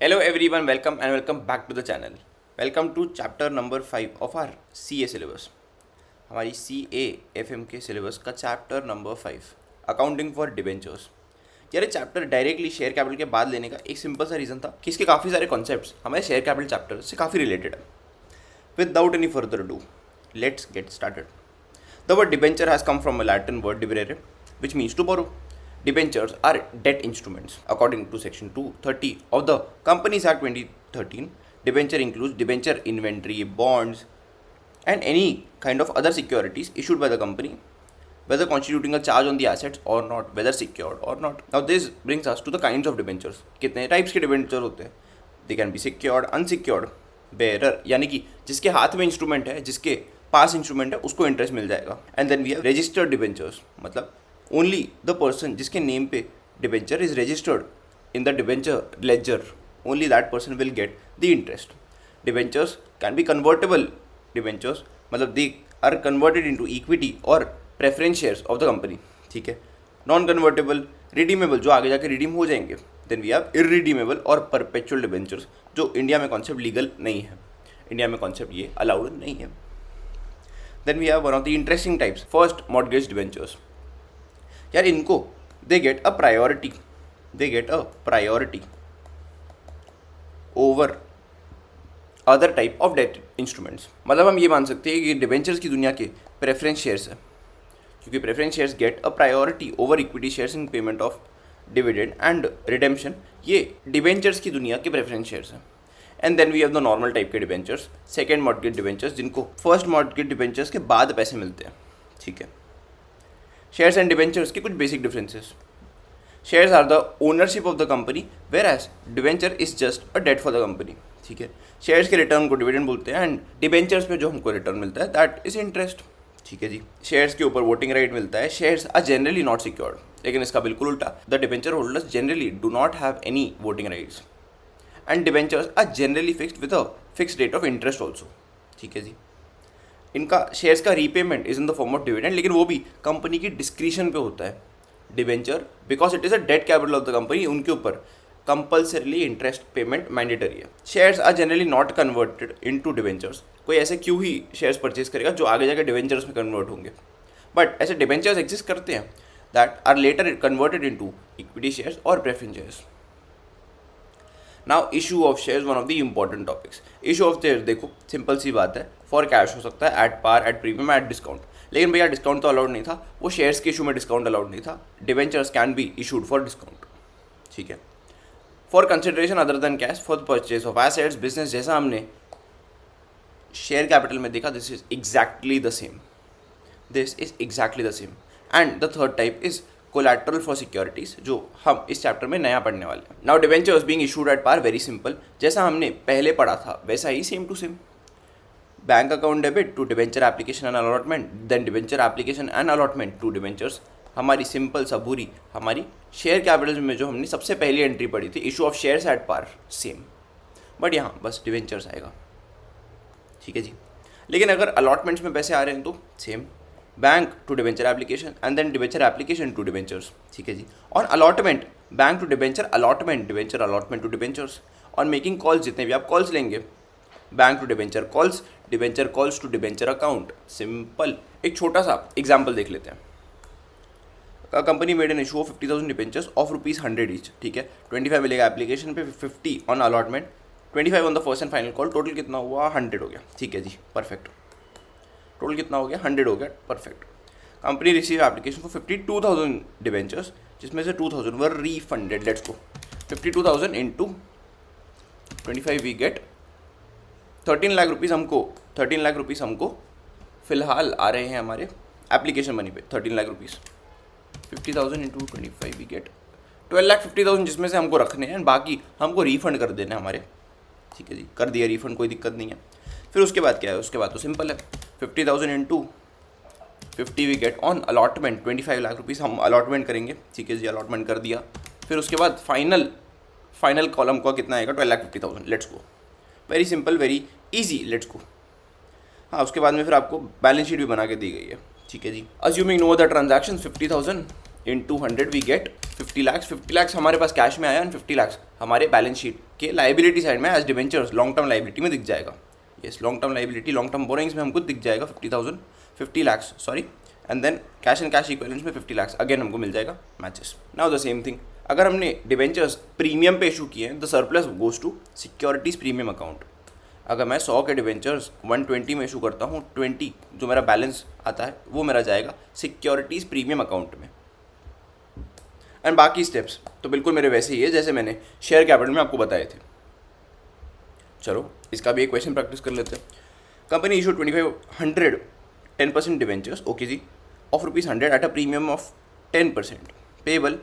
Hello everyone, welcome back to the channel. Welcome to chapter number 5 of our CA syllabus. हमारी CA FM के syllabus का chapter number 5 accounting for debentures. यार ये chapter directly share capital के बाद लेने का एक सिंपल सा रीज़न था कि इसके काफ़ी सारे कॉन्सेप्ट्स हमारे शेयर कैपिटल चैप्टर से काफ़ी रिलेटेड है. Without any further do, let's get started. The word debenture has come from a Latin word deberere, which means to borrow. Debentures are debt instruments. According to Section 230 of the Companies Act 2013, debenture includes debenture inventory, bonds, and any kind of other securities issued by the company, whether constituting a charge on the assets or not, whether secured or not. Now this brings us to the kinds of debentures. कितने types के debentures होते हैं? They can be secured, unsecured, bearer, यानी कि जिसके हाथ में instrument है, जिसके पास इंस्ट्रूमेंट है, उसको इंटरेस्ट मिल जाएगा. And then we have registered debentures, मतलब ओनली द पर्सन जिसके नेम पे debenture is registered in the debenture ledger, only that person will get the interest. Debentures can be convertible debentures, मतलब they are converted into equity और preference shares of the company. ठीक है. Non convertible, redeemable, जो आगे जाके redeem हो जाएंगे. Then we have irredeemable और परपेचुअल डिबेंचर्स, जो इंडिया में कॉन्सेप्ट लीगल नहीं है. इंडिया में कॉन्सेप्ट ये अलाउड नहीं है. Then we have one of the interesting types. First, mortgage debentures. यार इनको they get a priority. They get a priority over other type of debt instruments. मतलब हम ये मान सकते हैं कि डिबेंचर्स की दुनिया के प्रेफरेंस शेयर्स है, क्योंकि preference shares get a priority over equity shares in payment of dividend and redemption. ये डिबेंचर्स की दुनिया के प्रेफरेंस शेयर्स हैं. And then we have the normal type के डिबेंचर्स, सेकेंड मॉर्टगेज डिबेंचर्स, जिनको फर्स्ट मॉर्टगेज डिबेंचर्स के बाद पैसे मिलते हैं. ठीक है. शेयर्स एंड डिबेंचर्स के कुछ basic differences. Shares are the ownership of the company, whereas debenture is just a debt for the company. ठीक है. शेयर्स के रिटर्न को डिविडेंड बोलते हैं, एंड डिबेंचर्स पे जो हमको रिटर्न मिलता है दैट इज इंटरेस्ट. ठीक है जी. शेयर्स के ऊपर वोटिंग राइट मिलता है. Shares are generally not secured, लेकिन इसका बिल्कुल उल्टा, the debenture holders generally do not have any voting rights. And debentures are generally fixed with a fix rate of interest also. ठीक है जी. इनका शेयर्स का repayment is in the form of dividend, लेकिन वो भी कंपनी की discretion पे होता है. Debenture because it is a debt capital of the company, उनके ऊपर कंपल्सरीली इंटरेस्ट पेमेंट मैंडेटरी है. Shares are generally not converted into debentures. कोई ऐसे क्यों ही शेयर्स परचेज करेगा जो आगे जाकर डिबेंचर्स में कन्वर्ट होंगे. बट ऐसे डिबेंचर्स एग्जिस्ट करते हैं that are later converted into equity shares और preference shares. Now issue of shares, one of the important topics. Issue of shares देखो सिंपल सी बात है, फॉर कैश हो सकता है, at par, at premium, at discount. लेकिन भैया डिस्काउंट तो अलाउड नहीं था, वो शेयर्स के इशू में डिस्काउंट अलाउड नहीं था. Debentures can be issued for discount. ठीक है. For consideration other than cash, for the purchase of assets, business, जैसा हमने शेयर कैपिटल में देखा, this is exactly the same. This is exactly the same. And the third type is collateral for securities, जो हम इस chapter में नया पढ़ने वाले हैं. Now debentures being issued at par, very simple, जैसा हमने पहले पढ़ा था वैसा ही same to same. Bank account debit to debenture application and allotment, then debenture application and allotment to debentures. हमारी सिंपल सबूरी हमारी शेयर कैपिटल में जो हमने सबसे पहली एंट्री पढ़ी थी, issue of shares at par, same. But यहाँ बस डिबेंचर्स आएगा. ठीक है जी. लेकिन अगर अलॉटमेंट्स में पैसे आ रहे हैं तो same, bank to debenture application and then debenture application to debentures. ठीक है जी. और allotment, bank to debenture allotment, debenture allotment to debentures. और मेकिंग कॉल्स, जितने भी आप कॉल्स लेंगे, bank to debenture calls, debenture calls to debenture account. Simple. एक छोटा सा एग्जाम्पल देख लेते हैं. Company made an issue of 50,000 debentures of ₹100 each. ठीक है. 25 मिलेगा एप्लीकेशन पे, 50 on allotment, 25 on the first and final call. Total कितना हुआ? 100 हो गया. ठीक है जी. परफेक्ट. टोटल कितना हो गया? 100 हो गया. Perfect. Company receive application for 52,000 debentures, जिसमें से 2,000 were refunded. Let's go. 52,000 into 25 we get 13 lakh rupees. हमको 13 लाख रुपीज़ हमको फिलहाल आ रहे हैं हमारे एप्लीकेशन मनी पे. 13 lakh rupees, 50,000 into 25 we get 12,50,000, जिसमें से हमको रखने हैं, बाकी हमको रिफंड कर देना है हमारे. ठीक है जी. कर दिया रिफंड, कोई दिक्कत नहीं है. फिर उसके बाद क्या है? उसके बाद तो सिंपल है. 50,000 into 50 we get on allotment 25 lakh rupees हम अलॉटमेंट करेंगे. ठीक है जी. अलॉटमेंट कर दिया. फिर उसके बाद फाइनल कॉलम का कितना आएगा? 12,50,000. Let's go. Very simple, very easy. Let's go. हाँ, उसके बाद में फिर आपको बैलेंस शीट भी बना के दी गई है. ठीक है जी. Assuming no other transaction, 50,000 in 200 we get 50 lakh. 50 lakh हमारे पास कैश में आया एंड 50 लाख हमारे बैलेंस शीट आपके लाइबिलिटी साइड में as debentures long term liability में दिख जाएगा. Yes, long term liability long term borrowings में हमको दिख जाएगा 50 lakhs sorry, and then cash and cash equivalents में 50 lakhs अगेन हमको मिल जाएगा matches. Now the same thing, अगर हमने डिवेंचर्स प्रीमियम पे इशू किए हैं, the surplus goes to securities premium account. अगर मैं 100 के डिवेंचर्स 120 में इशू करता हूँ, 20 जो मेरा बैलेंस आता है वो मेरा जाएगा सिक्योरिटीज़ प्रीमियम अकाउंट में. एंड बाकी स्टेप्स तो बिल्कुल मेरे वैसे ही है जैसे मैंने शेयर कैपिटल में आपको बताए थे. चलो इसका भी एक क्वेश्चन प्रैक्टिस कर लेते हैं. कंपनी इशू 2500 10% डिवेंचर्स, ओके जी, of ₹100 at a premium of 10%. Payable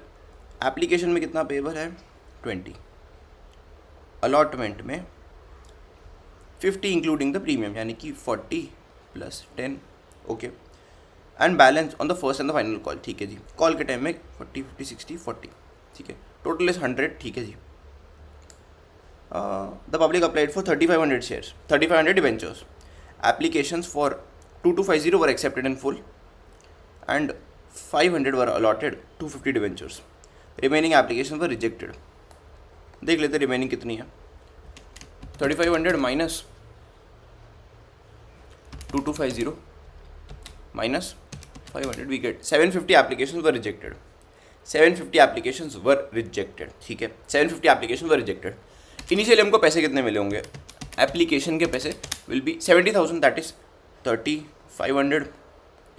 application में कितना पेबल है? 20. अलॉटमेंट में 50 इंक्लूडिंग द प्रीमियम, यानी कि 40 + 10, okay. And balance on the first and the final call, ठीक है जी. कॉल के टाइम में 40 50 60 40, ठीक है. टोटल इज 100, ठीक है जी. The public applied for 3500 shares, 3500 debentures. Applications for 2250 were accepted in full and 500 were allotted 250 debentures. Remaining application were rejected. देख लेते रिमेनिंग कितनी है. 3500 minus 2250 minus 500 we get 750 applications were rejected. 750 applications were rejected, ठीक है. 750 application were rejected. Initially हमको पैसे कितने मिले होंगे? एप्लीकेशन के पैसे will be 70,000, that is 3500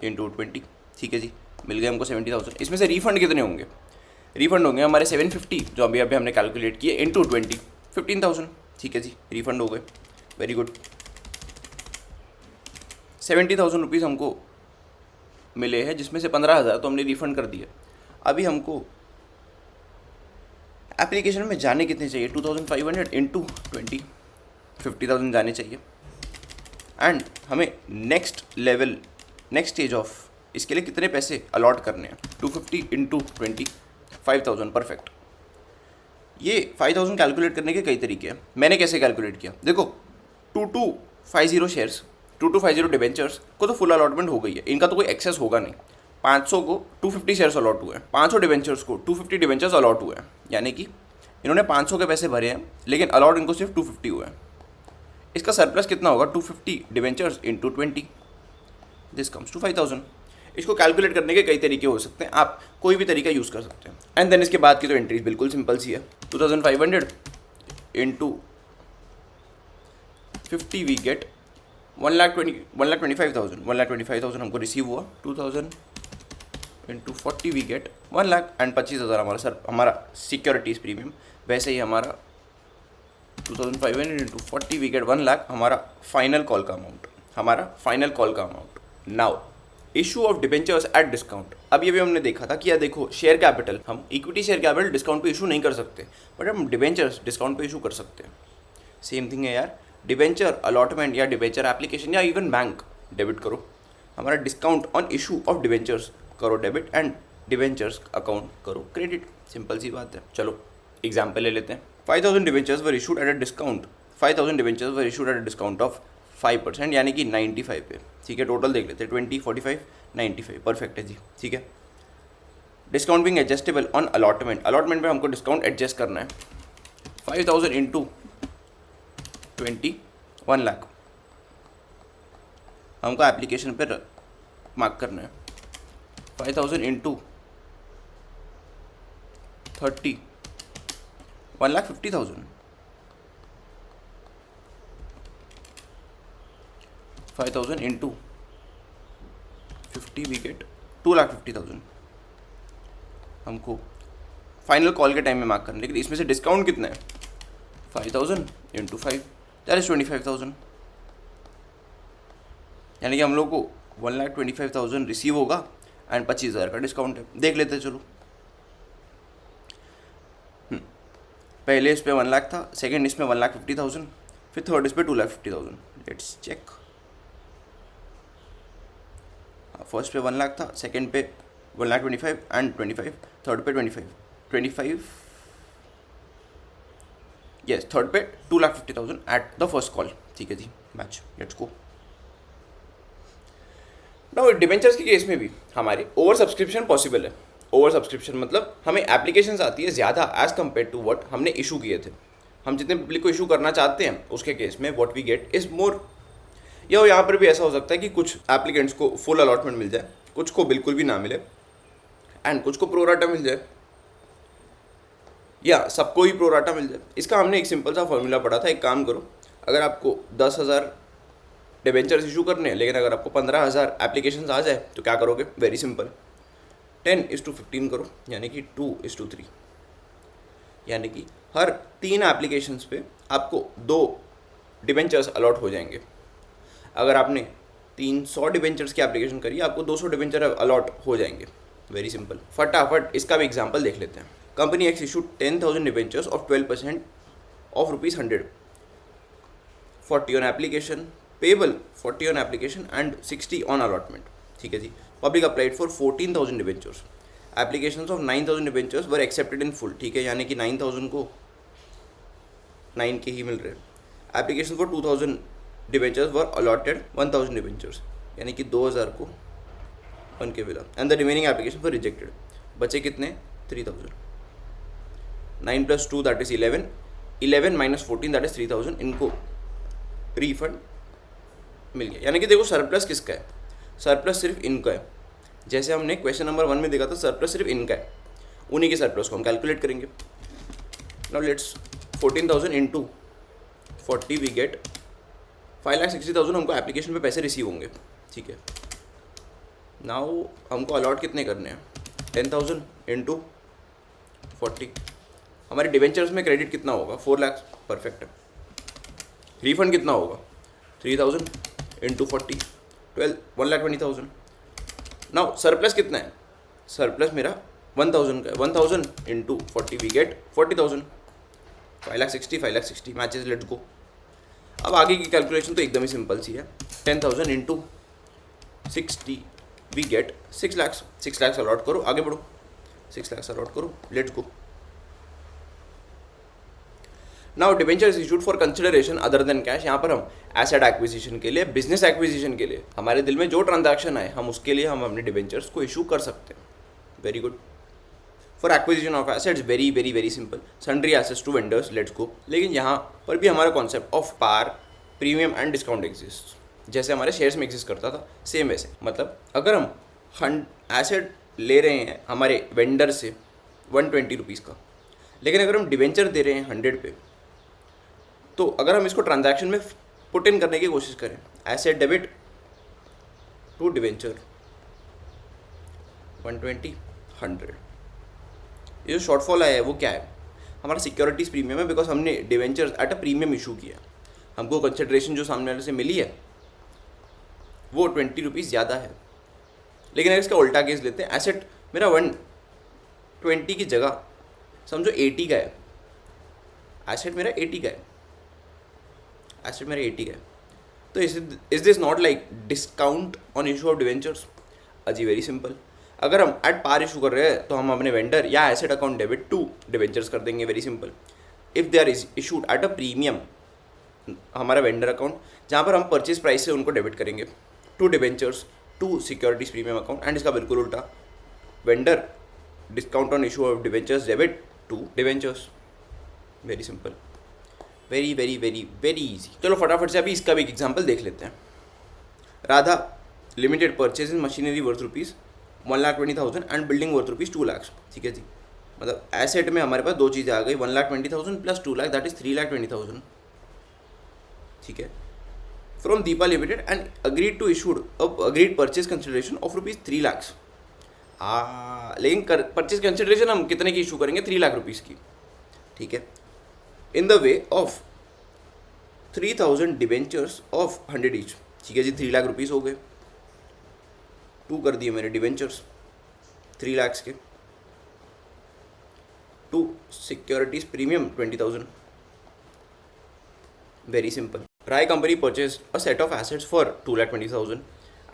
into 20, ठीक है जी. मिल गए हमको 70,000. इसमें से रिफंड कितने होंगे? रिफंड होंगे हमारे 750 जो अभी अभी हमने कैलकुलेट किए इंटू 20, 15,000, ठीक है जी. रिफंड हो गए, वेरी गुड. 70,000 रुपीज़ हमको मिले हैं, जिसमें से 15,000 तो हमने रिफंड कर दिया. अभी हमको एप्लीकेशन में जाने कितने चाहिए? 2500 इंटू 20, 50,000 जाने चाहिए. एंड हमें next level, next stage of इसके लिए कितने पैसे अलॉट करने हैं? 250 इंटू 20, 5,000, परफेक्ट. ये 5,000 कैलकुलेट करने के कई तरीके हैं. मैंने कैसे कैलकुलेट किया? देखो, 2250 शेयर्स, 2250 डिवेंचर्स को तो फुल अलॉटमेंट हो गई है, इनका तो कोई एक्सेस होगा नहीं. 500 को 250 शेयर्स अलॉट हुए हैं, 500 डिवेंचर्स को 250 डिवेंचर्स अलॉट हुए हैं, यानी कि इन्होंने 500 के पैसे भरे हैं लेकिन अलॉट इनको सिर्फ 250 हुए हैं. इसका सरप्लस कितना होगा? 250 debentures into 20, this comes to 5,000. इसको कैलकुलेट करने के कई तरीके हो सकते हैं, आप कोई भी तरीका यूज़ कर सकते हैं. एंड देन इसके बाद की तो एंट्रीज बिल्कुल सिंपल सी है. 2500 इंटू 50 वी गेट 1,25,000. 1,25,000 हमको रिसीव हुआ. 2,000 into 40 we get 1 lakh and 25,000 हमारा सिक्योरिटीज़ प्रीमियम. वैसे ही हमारा 2,500 इंटू 40 वी गेट 1 लाख हमारा फाइनल कॉल का अमाउंट, हमारा फाइनल कॉल का amount. Now issue of debentures at discount. अभी अभी हमने देखा था कि यार देखो, शेयर कैपिटल, हम इक्विटी शेयर कैपिटल डिस्काउंट पे इशू नहीं कर सकते, बट हम डिबेंचर्स डिस्काउंट पे इशू कर सकते हैं. सेम थिंग है यार. डिबेंचर अलॉटमेंट या डिबेंचर एप्लीकेशन या इवन बैंक डेबिट करो, हमारा discount on issue of debentures करो डेबिट एंड डिबेंचर्स अकाउंट करो क्रेडिट. सिंपल सी बात है. चलो एग्जाम्पल ले लेते हैं. 5,000 debentures were issued at a discount, 5,000 debentures were issued at a discount of 5%, यानी कि 95 पे, ठीक है. टोटल देख लेते हैं, 20 45 95, परफेक्ट है जी, ठीक है. Discount being adjustable on allotment, allotment में हमको डिस्काउंट एडजस्ट करना है. 5,000 इंटू 20, 1 लाख हमको एप्लीकेशन पर मार्क करना है. 5,000 इंटू 30, 1,50,000. 5,000 into 50 we get 2,50,000. हमको फाइनल कॉल के टाइम में मार्क करना है, लेकिन इसमें से डिस्काउंट कितना है? 5,000 इंटू 5, दैट इज 25,000. यानी कि हम लोग को 1,25,000 रिसीव होगा एंड 25,000 का डिस्काउंट है. देख लेते हैं. चलो, पहले इस पे 1 लाख था, सेकंड इसमें 1,50,000, फिर थर्ड इस पे 2,50,000. Let's check. फर्स्ट पे 1 लाख था, सेकंड पे 1,25,000 एंड 25, थर्ड पे 25, यस, थर्ड पे 2,50,000 एट द फर्स्ट कॉल, ठीक है जी. Match, let's go. Now debentures के केस में भी हमारे ओवर सब्सक्रिप्शन पॉसिबल है. ओवर सब्सक्रिप्शन मतलब हमें एप्लीकेशंस आती है ज़्यादा एज़ कम्पेयर टू व्हाट हमने इशू किए थे. हम जितने पब्लिक को इशू करना चाहते हैं उसके केस में what we get is more. या यहाँ पर भी ऐसा हो सकता है कि कुछ एप्लीकेंट्स को फुल अलॉटमेंट मिल जाए, कुछ को बिल्कुल भी ना मिले, एंड कुछ को प्रोराटा मिल जाए, या सबको ही प्रोराटा मिल जाए। इसका हमने एक सिंपल सा फॉर्मूला पढ़ा था। एक काम करो, अगर आपको 10,000 डिबेंचर्स इशू करने हैं, लेकिन अगर आपको 15,000 एप्लीकेशन आ जाए तो क्या करोगे? वेरी सिंपल, 10:15 करो, यानी कि 2:3। यानी कि हर 3 एप्लीकेशंस पे आपको 2 डिबेंचर्स अलॉट हो जाएंगे। अगर आपने 300 डिबेंचर्स की एप्लीकेशन करी, आपको 200 डिबेंचर अलॉट हो जाएंगे। Very simple. फटाफट इसका भी एग्जाम्पल देख लेते हैं। Company X issued 10,000 debentures of 12% of ₹100, 40 on application, payable 40 on application and 60 on allotment. ठीक है जी। Public applied for 14,000 debentures, applications of 9,000 debentures were accepted in full. ठीक है, यानी कि 9,000 को 9 के ही मिल रहे हैं। Application for 2,000 debentures were allotted 1,000 debentures, यानी कि 2,000 को 1 के मिला, and the remaining application for rejected. बचे कितने? 3,000। 9 + 2 दैट इज 11, 11 - 14 दैट इज 3,000। इनको रिफंड मिल गया। यानी कि देखो सरप्लस किसका है? सरप्लस सिर्फ इनका है। जैसे हमने क्वेश्चन नंबर 1 में देखा था, सरप्लस सिर्फ इनका है, उन्हीं के सरप्लस को हम कैलकुलेट करेंगे। Now let's 14,000 into 40 we get 5,60,000 हमको एप्लीकेशन पे पैसे रिसीव होंगे। ठीक है, नाउ हमको अलॉट कितने करने हैं? 10,000 इंटू 40। हमारे डिवेंचर्स में क्रेडिट कितना होगा? 4 लाख। परफेक्ट है। रिफंड कितना होगा? 3,000 इंटू 40, 1,20,000। नाउ सरप्लस कितना है? सरप्लस मेरा 1,000 का है। 1,000 into 40 we get 40,000। 5,60,000, 5,60,000 matches. Let's go. अब आगे की कैलकुलेशन तो एकदम ही सिंपल सी है। 10,000 into 60 we get 6 lakh. 6 lakh allot करो, आगे बढ़ो। 6 लाख अलॉट करो, let's go. Now debenture is issued for consideration other than cash. यहाँ पर हम एसेट एक्विजिशन के लिए, बिजनेस एक्विजिशन के लिए, हमारे दिल में जो ट्रांजैक्शन आए हम उसके लिए हम अपने डिबेंचर्स को इशू कर सकते हैं। Very good. For acquisition of assets, very very very simple, sundry assets to vendors, let's go. लेकिन यहाँ पर भी हमारा concept of par, premium and discount exist, जैसे हमारे शेयर्स में एग्जिस्ट करता था, सेम वैसे। मतलब अगर हम एसेट ले रहे हैं हमारे वेंडर से 120 रुपीज़ का, लेकिन अगर हम डिबेंचर दे रहे हैं 100 पे, तो अगर हम इसको ट्रांजैक्शन में पुट इन करने की कोशिश करें, एसेट डेबिट टू डिवेंचर 120, 100, ये जो शॉर्टफॉल आया है वो क्या है? हमारा सिक्योरिटीज़ प्रीमियम है, बिकॉज हमने debentures at a premium issue किया। हमको कंसिडरेशन जो सामने वाले से मिली है वो 20 रुपीज़ ज़्यादा है। लेकिन अगर इसका उल्टा केस लेते हैं, एसेट मेरा 120 की जगह समझो 80 का है, एसेट मेरा 80 का है, एसेट मेरा 80 का है, तो is this not like discount on issue of debentures? अजी वेरी सिंपल। अगर हम एट पार इशू कर रहे हैं तो हम अपने वेंडर या asset account debit to debentures कर देंगे। Very simple. If they are issued at a premium, हमारा वेंडर अकाउंट जहाँ पर हम परचेज प्राइस से उनको डेबिट करेंगे, to debentures to securities premium account, and इसका बिल्कुल उल्टा, vendor discount on issue of debentures debit to debentures. Very simple, very very very very easy. चलो फटाफट से अभी इसका भी एक एग्जाम्पल देख लेते हैं। Radha limited purchase in machinery worth ₹1,20,000 and building worth ₹2 lakh. ठीक है जी। मतलब एसेट में हमारे पास दो चीज़ें आ गई, 1,20,000 प्लस 2 लाख, दैट इज 3,20,000। ठीक है। From Deepa limited and agreed to issued agreed purchase consideration of ₹3 lakh. लेकिन परचेज कंसिडरेशन हम कितने की इशू करेंगे? 3 लाख रुपीज़ की। ठीक है। In the way of 3,000 debentures of 100 each. ठीक है जी। 3 लाख रुपीज़ हो गए, 2 कर दिए मेरे डिवेंचर्स 3 लाख के, to securities premium 20,000। Very simple. Rai company purchase a set of assets for 2,20,000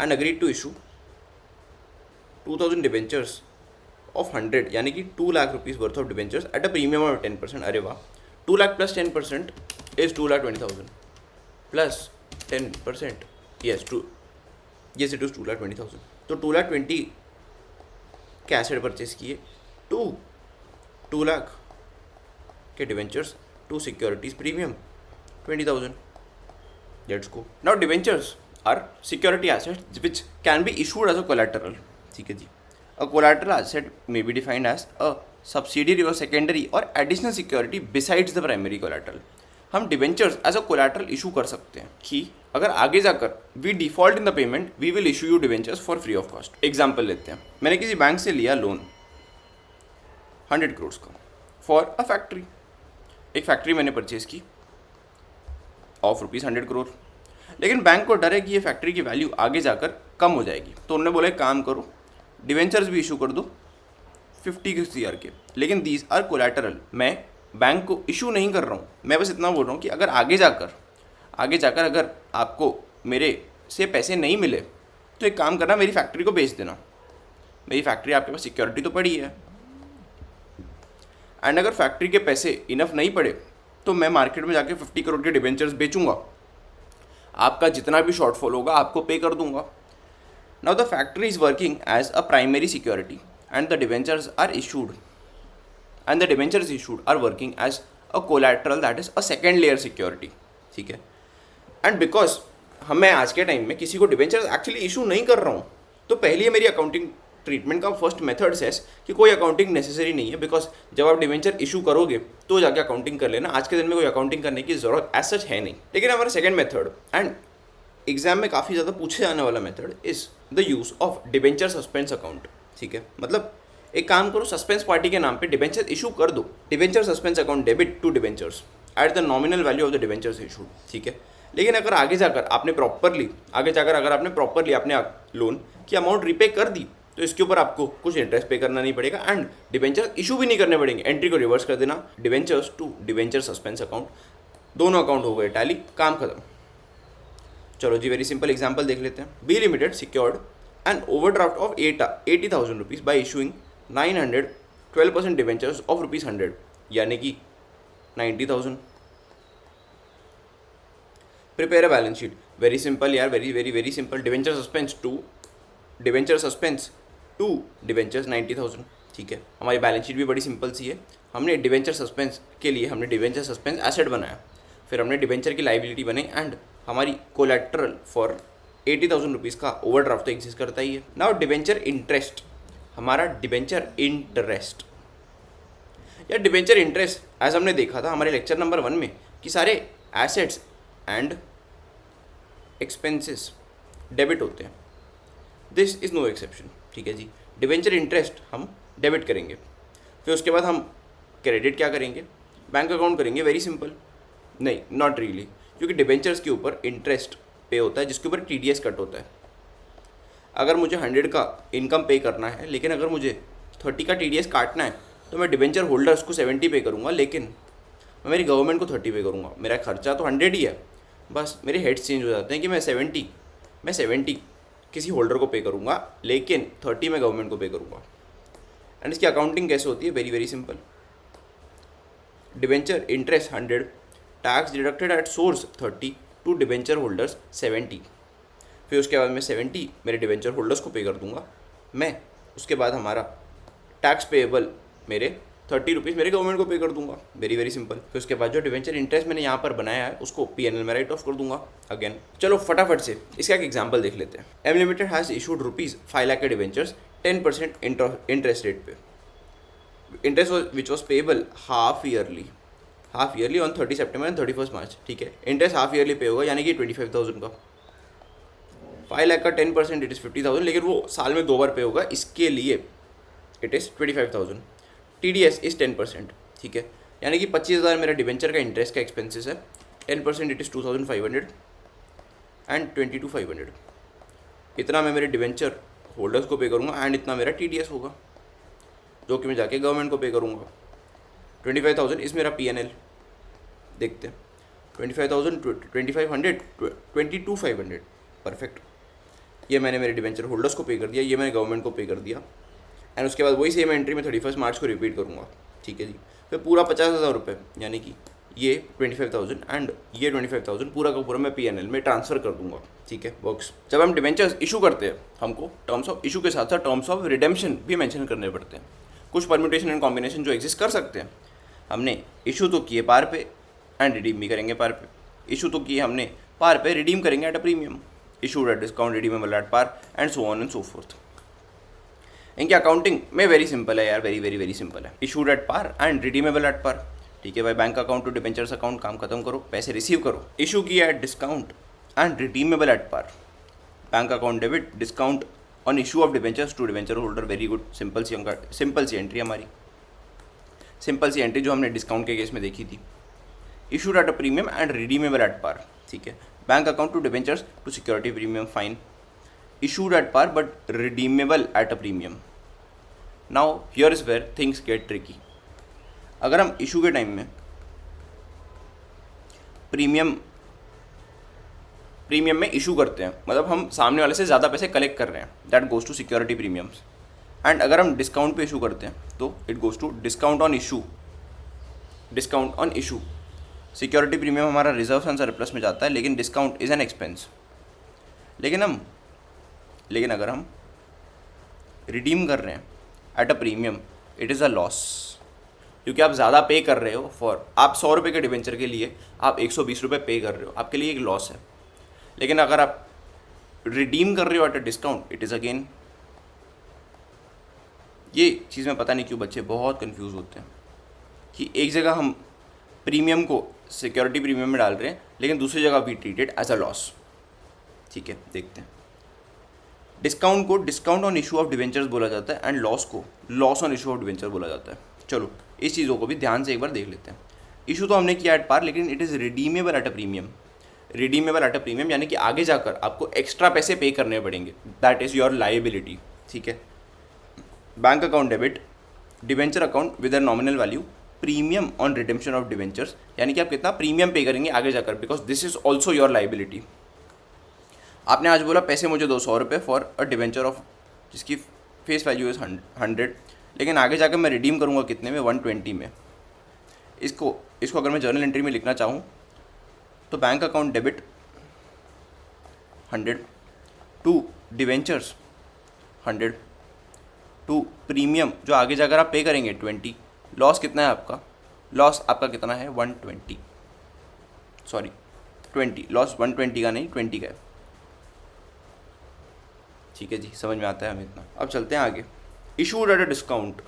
and agreed to issue 2,000 debentures of 100, यानी कि 2 lakh rupees worth of debentures at a premium of 10%। अरे वाह। 2 lakh plus 10% is 2,20,000 plus 10%, yes, it was 2,20,000। तो 2,20,000 के asset purchase किए, 2 लाख के debentures to securities premium 20,000. Let's go. Now debentures are security assets which can be issued as a collateral. ठीक है जी. A collateral asset may be defined as a subsidiary or secondary or additional security besides the primary collateral. हम debentures as a collateral issue कर सकते हैं कि अगर आगे जाकर we default in the payment we will issue you debentures for free of cost. Example लेते हैं, मैंने किसी बैंक से लिया लोन 100 करोड़ का फॉर अ फैक्ट्री. एक फैक्ट्री मैंने परचेज की ऑफ ₹100 करोड़, लेकिन बैंक को डर है कि ये फैक्ट्री की वैल्यू आगे जाकर कम हो जाएगी, तो उन्होंने बोला एक काम करो डिबेंचर्स भी इशू कर दो 50 CR के, लेकिन दीज आर कोलैटरल. मैं बैंक को इशू नहीं कर रहा हूँ, मैं बस इतना बोल रहा हूँ कि अगर आगे जाकर अगर आपको मेरे से पैसे नहीं मिले तो एक काम करना, मेरी फैक्ट्री को बेच देना. मेरी फैक्ट्री आपके पास सिक्योरिटी तो पड़ी है, एंड अगर फैक्ट्री के पैसे इनफ नहीं पड़े तो मैं मार्केट में जाके 50 करोड़ के डिबेंचर्स बेचूंगा, आपका जितना भी शॉर्टफॉल होगा आपको पे कर दूंगा. Now the factory is working as a primary security and the debentures are issued and the debentures issued are working as a collateral, that is a second layer security. ठीक है. And because मैं आज के time में किसी को debentures actually issue नहीं कर रहा हूँ, तो पहले मेरी अकाउंटिंग ट्रीटमेंट का फर्स्ट मेथड है कि कोई अकाउंटिंग नेसेसरी नहीं है, बिकॉज जब आप डिबेंचर इशू करोगे तो जाके अकाउंटिंग कर लेना. आज के दिन में कोई अकाउंटिंग करने की जरूरत एज सच है नहीं. लेकिन हमारा सेकंड मेथड एंड एग्जाम में काफ़ी ज़्यादा पूछे जाने वाला method is the use of debenture suspense account. ठीक है, मतलब एक काम करो, सस्पेंस पार्टी के नाम पे डिबेंचर इशू कर दो. Debenture suspense account debit to debentures at the nominal value of the debentures issued. ठीक है, लेकिन अगर आगे जाकर आपने प्रॉपरली अपने लोन की अमाउंट रिपे कर दी तो इसके ऊपर आपको कुछ इंटरेस्ट पे करना नहीं पड़ेगा एंड डिबेंचर इशू भी नहीं करने पड़ेंगे. एंट्री को रिवर्स कर देना, debentures to debenture suspense account, दोनों अकाउंट हो गए टैली, काम खत्म. चलो जी, वेरी सिंपल एग्जाम्पल देख लेते हैं. B limited secured an overdraft of 80,000 rupees by issuing 900 12% debentures of ₹100, यानी कि 90,000. Prepare a balance sheet. Very simple यार, very simple. Debenture suspense to debentures 90,000. ठीक है, हमारी बैलेंस शीट भी बड़ी सिंपल सी है. हमने डिबेंचर सस्पेंस के लिए हमने डिबेंचर सस्पेंस एसेट बनाया, फिर हमने डिबेंचर की लाइबिलिटी बनाई एंड हमारी कोलैटरल फॉर 80,000 रुपीज़ का ओवरड्राफ्ट तो एग्जिस्ट करता ही है. नाउ डिबेंचर इंटरेस्ट, हमारा डिबेंचर इंटरेस्ट या डिबेंचर इंटरेस्ट एज हमने देखा था हमारे लेक्चर नंबर 1 में कि सारे एसेट्स एंड एक्सपेंसेस डेबिट होते हैं. This is no exception. ठीक है जी, डिबेंचर इंटरेस्ट हम डेबिट करेंगे, फिर उसके बाद हम क्रेडिट क्या करेंगे, बैंक अकाउंट करेंगे. Very simple. नहीं, नॉट रियली, क्योंकि डिबेंचर्स के ऊपर इंटरेस्ट पे होता है जिसके ऊपर TDS कट होता है. अगर मुझे 100 का इनकम पे करना है, लेकिन अगर मुझे 30 का TDS काटना है तो मैं डिबेंचर होल्डर्स को 70 पे करूँगा, लेकिन मैं मेरी गवर्नमेंट को 30 पे करूँगा. मेरा खर्चा तो 100 ही है, बस मेरे हेड्स चेंज हो जाते हैं कि मैं 70 किसी होल्डर को पे करूँगा, लेकिन 30 मैं गवर्नमेंट को पे करूँगा. एंड इसकी अकाउंटिंग कैसे होती है, very simple. Debenture interest 100, tax deducted at source 30 to debenture holders 70. फिर उसके बाद मैं 70 मेरे डिबेंचर होल्डर्स को पे कर दूंगा मैं. उसके बाद हमारा टैक्स पेएबल मेरे 30 रुपीज़ मेरे गवर्नमेंट को पे कर दूंगा. Very simple. फिर उसके बाद जो डिबेंचर इंटरेस्ट मैंने यहाँ पर बनाया है उसको PNL में राइट ऑफ कर दूंगा अगेन. चलो फटाफट से इसका एक एग्जाम्पल देख लेते हैं. M limited has issued ₹5 lakh के डिबेंचर्स 10% इंटरेस्ट रेट पे. Interest which was payable half yearly on 30 September and 31 March. ठीक है, इंटरेस्ट हाफ ईयरली पे होगा, यानी कि 25,000 का. 5 लाख का 10% इट इज़ 50,000, लेकिन वो साल में 2 बार पे होगा, इसके लिए इट इज़ 25,000. TDS is 10%. ठीक है, यानी कि 25,000 मेरा डिबेंचर का इंटरेस्ट का एक्सपेंसेस है. 10% इट इज़ 2,500 एंड 22,500. इतना मैं मेरे डिबेंचर होल्डर्स को पे करूँगा एंड इतना मेरा TDS होगा जो कि मैं जाके गवर्नमेंट को पे करूँगा. 25,000 इस मेरा PNL. देखते हैं, 25,000 2,500 22,500. परफेक्ट. ये मैंने मेरे डिबेंचर होल्डर्स को पे कर दिया, ये मैंने गवर्नमेंट को पे कर दिया. एंड उसके बाद वही सेम एंट्री में 31 मार्च को रिपीट करूँगा. ठीक है जी, फिर पूरा 50,000 रुपये, यानी कि ये 25,000 एंड ये 25,000 पूरा का पूरा मैं PNL में ट्रांसफ़र कर दूंगा. ठीक है, वर्क्स. जब हम डिबेंचर्स इशू करते हैं हमको टर्म्स ऑफ इशू के साथ साथ टर्म्स ऑफ रिडेम्पशन भी मेंशन करने पड़ते हैं. कुछ परम्यूटेशन एंड कॉम्बिनेशन जो एग्जिस्ट कर सकते हैं. हमने इशू तो किए पार पे, एंड रिडीम भी करेंगे पार पे। इशू तो किए हमने पार पे, रिडीम करेंगे at a premium. Issued at discount, redeemable at par, and so on and so forth. इनकी अकाउंटिंग में वेरी सिंपल है यार, वेरी वेरी वेरी सिंपल है। Issued at par and redeemable at par. ठीक है भाई, bank account to debentures account, काम खत्म करो, पैसे रिसीव करो। इशू किया at discount and redeemable at par. Bank account debit, discount on issue of debentures to debenture holder. Very good, simple C entry हमारी, सिंपल सी एंट्री जो हमने discount के केस में देखी थी। Issued at a premium and redeemable at par. ठीक है, bank account to debentures to security premium, fine. Issued at par but redeemable at a premium. Now here is where things get tricky. अगर हम issue के time में premium में issue करते हैं, मतलब हम सामने वाले से ज़्यादा पैसे कलेक्ट कर रहे हैं, that goes to security premiums. And अगर हम डिस्काउंट पे इशू करते हैं तो it goes to discount on issue, discount on issue. Security premium हमारा रिजर्व एंड सरप्लस में जाता है, लेकिन डिस्काउंट इज़ एन एक्सपेंस। लेकिन अगर हम रिडीम कर रहे हैं eight a premium, it is a loss, क्योंकि आप ज़्यादा पे कर रहे हो फॉर, आप 100 रुपये के डिबेंचर के लिए आप 120 रुपये पे कर रहे हो, आपके लिए एक लॉस है। लेकिन अगर आप रिडीम कर रहे हो eight a discount, it is again. ये चीज़ में पता नहीं क्यों बच्चे बहुत कंफ्यूज होते हैं कि एक जगह हम प्रीमियम को सिक्योरिटी प्रीमियम में डाल रहे हैं, लेकिन दूसरी जगह we treated as a loss. ठीक है, देखते हैं। डिस्काउंट को discount on issue of debentures बोला जाता है, एंड लॉस को loss on issue of debenture बोला जाता है। चलो इस चीज़ों को भी ध्यान से एक बार देख लेते हैं। इशू तो हमने किया एट पार, लेकिन it is redeemable at a premium. Redeemable at a premium यानी कि आगे जाकर आपको एक्स्ट्रा पैसे पे करने पड़ेंगे, दैट इज़ योर लाइबिलिटी। ठीक है, bank account debit, debenture account with a nominal value, premium on redemption of debentures, यानी कि आप कितना प्रीमियम पे करेंगे आगे जाकर, because this is also your liability. आपने आज बोला पैसे मुझे 200 रुपये फॉर अ डिवेंचर ऑफ जिसकी फेस वैल्यू इज़ 100, लेकिन आगे जाकर मैं रिडीम करूँगा कितने में, 120 में। इसको अगर मैं जर्नल एंट्री में लिखना चाहूँ तो bank account debit 100 to debentures 100 to premium जो आगे जाकर आप पे करेंगे 20। लॉस कितना है आपका, लॉस आपका कितना है 120, सॉरी 20, लॉस 120 का नहीं 20 का है। ठीक है जी, समझ में आता है हमें इतना। अब चलते हैं आगे। Issued at a discount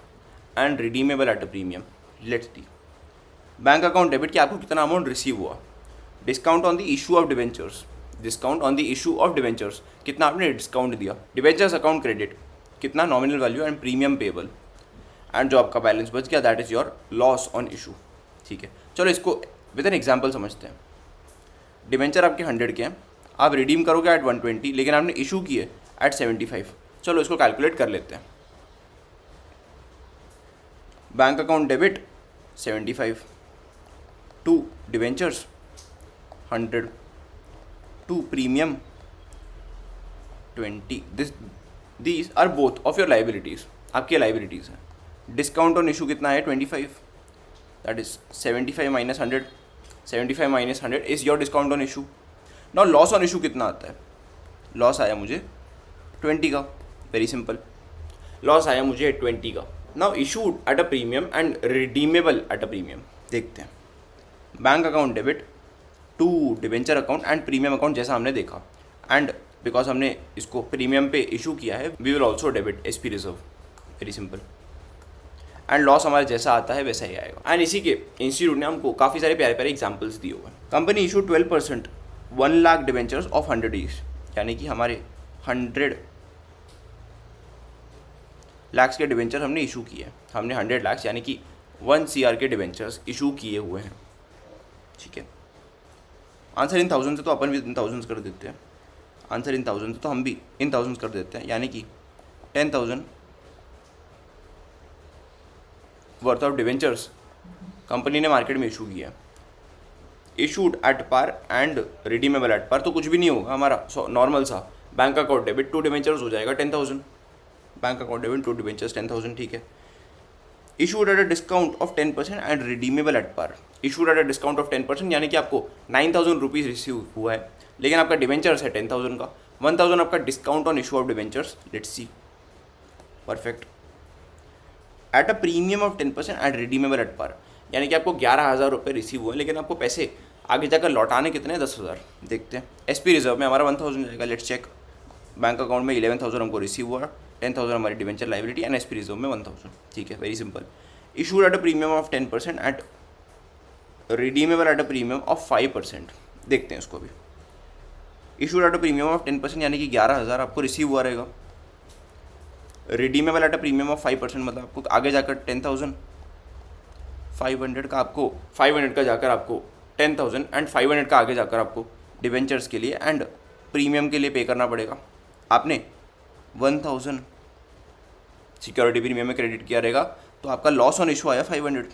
and redeemable at a premium. Let's see, bank account debit कि आपको कितना अमाउंट रिसीव हुआ, discount on the issue of debentures, discount on the issue of debentures कितना आपने डिस्काउंट दिया, डिवेंचर्स अकाउंट क्रेडिट कितना nominal value and premium payable, and जो आपका बैलेंस बच गया that is your loss on issue. ठीक है, चलो इसको विद एन एग्जाम्पल समझते हैं। डिवेंचर आपके 100 के हैं, आप रिडीम करोगे एट 120, लेकिन आपने इशू किए एट 75। चलो इसको कैलकुलेट कर लेते हैं। Bank account debit 75 to debentures 100 to premium 20। These are both of your liabilities, आपकी लाइबिलिटीज़ हैं। डिस्काउंट ऑन इशू कितना है 25, that is 75 minus 100, 75 minus 100 is your discount on issue. Now loss on issue कितना आता है, लॉस आया मुझे 20 का, वेरी सिंपल, लॉस आया मुझे 20 का। Now issued at a premium and redeemable at a premium, देखते हैं। Bank account debit to debenture account and premium account जैसा हमने देखा, एंड बिकॉज हमने इसको प्रीमियम पे इशू किया है we will also debit SP reserve, very simple. And loss हमारा जैसा आता है वैसा ही आएगा। एंड इसी के इंस्टीट्यूट ने हमको काफ़ी सारे प्यारे प्यारे एग्जाम्पल्स दिए हुए हैं। Company issue 12% 1 lakh debentures of 100 each, यानी कि हमारे 100 लाख के डिवेंचर हमने इशू किए हैं, हमने 100 लाख यानी कि 1 CR के डिवेंचर्स इशू किए हुए हैं। ठीक है, आंसर इन थाउजेंड से तो अपन भी इन थाउजेंड्स कर देते हैं, आंसर इन थाउजेंड से तो हम भी इन थाउजेंड्स कर देते हैं, यानी कि 10,000 वर्थ ऑफ डिवेंचर्स कंपनी ने मार्केट में इशू किया। Issued at par and redeemable at par तो कुछ भी नहीं होगा हमारा, नॉर्मल सा bank account debit to debentures हो जाएगा 10,000, bank account debit to debentures 10,000। ठीक है, issued at a discount of 10% and redeemable at par. Issued at a discount of 10% यानी कि आपको 9,000 रुपीज़ रिसीव हुआ है, लेकिन आपका डिवेंचर्स है 10,000 का, 1,000 आपका discount on issue of debentures, let's see, perfect. At a premium of 10% and redeemable at par, यानी कि आपको 11,000 रुपये रिसीव हुए, लेकिन आपको पैसे आगे जाकर लौटाने कितने हैं? 10,000। देखते हैं। एसपी रिजर्व में हमारा 1,000 जाएगा, लेट्स चेक। बैंक अकाउंट में 11,000 हमको रिसीव हुआ, 10,000 हमारी debenture liability and SP reserve में 1,000। ठीक है, very simple. Issued at a premium of 10% at redeemable at a premium of 5%। देखते हैं उसको भी। Issued at a premium of 10% यानी कि 11,000 आपको रिसीव हुआ रहेगा। Redeemable at a premium of 5% मतलब आपको आगे जाकर 10,000, 500 का आपको 500 का जाकर आपको 10,000 एंड 500 का आगे जाकर आपको डिवेंचर्स के लिए एंड प्रीमियम के लिए पे करना पड़ेगा। आपने 1,000 सिक्योरिटी प्रीमियम में क्रेडिट किया रहेगा, तो आपका लॉस ऑन इशू आया 500,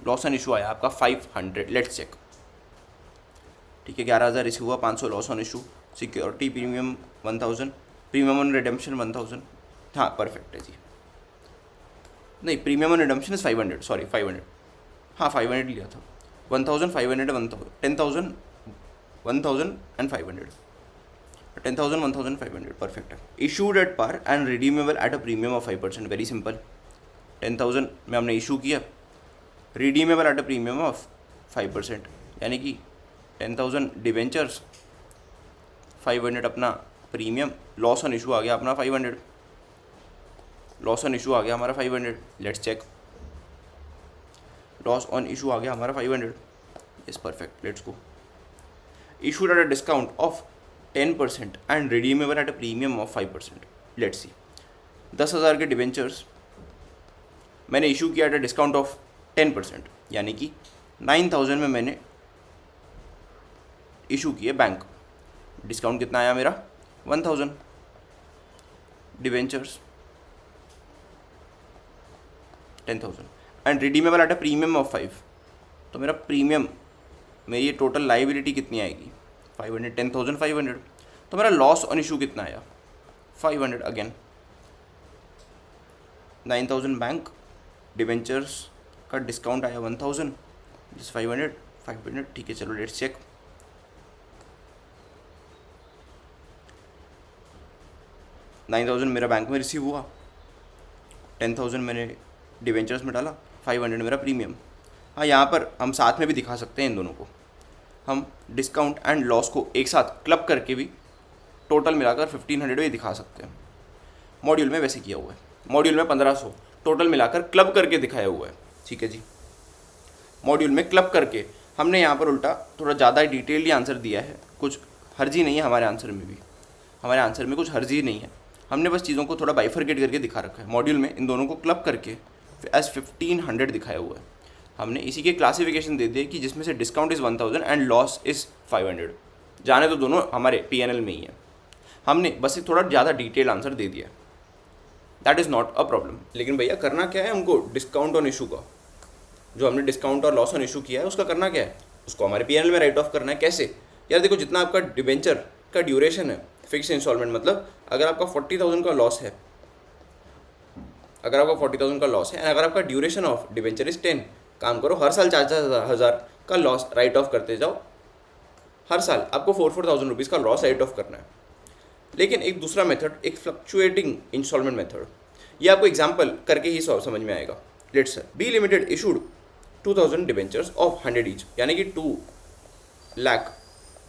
लॉस ऑन इशू आया आपका 500। Let's check. ठीक है, 11,000 रिसीव हुआ, 500 loss on issue, security premium 1,000, premium on redemption 1,000। हाँ परफेक्ट है जी। नहीं, premium on redemption is 500, sorry 500। हाँ 500 लिया था। 1,000, 500, 1,000, 10,000, 1,000 एंड 500, 10,000, 1,500 परफेक्ट है। Issued at par and redeemable at a premium of 5%। Very simple. 10,000 में हमने इशू किया, redeemable at a premium of 5%, यानी कि 10,000 डिवेंचर्स, 500 अपना प्रीमियम, लॉस ऑन इशू आ गया अपना 500, लॉस ऑन इशू आ गया हमारा 500। Let's check. Loss on issue आ गया हमारा 500। Yes perfect, let's go. Issued at a discount of 10% and redeemable at a premium of 5%। Let's see. 10,000 के डिवेंचर्स मैंने इशू किया एट अ डिस्काउंट ऑफ 10%, यानी कि 9,000 में मैंने इशू किए बैंक। डिस्काउंट कितना आया मेरा? 1,000। Debentures 10,000 and redeemable at a premium of 5, तो मेरा प्रीमियम, मेरी ये टोटल लाइबिलिटी कितनी आएगी? 500, 10,500। तो मेरा लॉस ऑन इशू कितना आया? 500 अगेन। 9,000 बैंक, डिवेंचर्स का डिस्काउंट आया 1,000, जिस 500, 500। ठीक है, चलो लेट्स चेक। $9,000 मेरा बैंक में रिसीव हुआ, 10,000 मैंने डिवेंचर्स में डाला, 500 मेरा प्रीमियम। हाँ, यहाँ पर हम साथ में भी दिखा सकते हैं इन दोनों को। हम डिस्काउंट एंड लॉस को एक साथ क्लब करके भी टोटल मिलाकर 1,500 भी दिखा सकते हैं। मॉड्यूल में वैसे किया हुआ है। मॉड्यूल में 1,500 टोटल मिलाकर क्लब करके दिखाया हुआ है। ठीक है जी, मॉड्यूल में क्लब करके हमने यहाँ पर उल्टा थोड़ा ज़्यादा डिटेलली आंसर दिया है। कुछ हर्जी नहीं है हमारे आंसर में भी, हमारे आंसर में कुछ हर्जी नहीं है। हमने बस चीज़ों को थोड़ा बाइफरकेट करके दिखा रखा है। मॉड्यूल में इन दोनों को क्लब करके एज 1,500 दिखाया हुआ है। हमने इसी के क्लासिफिकेशन दे दिए कि जिसमें से discount is 1,000 and loss is 500। जाने तो दोनों हमारे PNL में ही है, हमने बस एक थोड़ा ज़्यादा डिटेल आंसर दे दिया। That is not a problem. लेकिन भैया करना क्या है हमको? डिस्काउंट ऑन इशू का, जो हमने डिस्काउंट और लॉस ऑन इशू किया है उसका करना क्या है? उसको हमारे PNL में राइट ऑफ करना है। कैसे यार? देखो, जितना आपका डिवेंचर का ड्यूरेशन है, फिक्स इंस्टॉलमेंट, मतलब अगर आपका 40,000 का लॉस है, अगर आपका 40,000 का लॉस है, अगर आपका ड्यूरेशन ऑफ डिवेंचर इज 10, काम करो हर साल 4,000 का लॉस राइट ऑफ करते जाओ। हर साल आपको 4,000 रुपीज़ का लॉस राइट ऑफ करना है। लेकिन एक दूसरा मेथड, एक फ्लक्चुएटिंग इंस्टॉलमेंट मेथड, ये आपको एग्जाम्पल करके ही समझ में आएगा। Let's say B limited issued 2,000 debentures of 100 each, यानी कि 2 lakh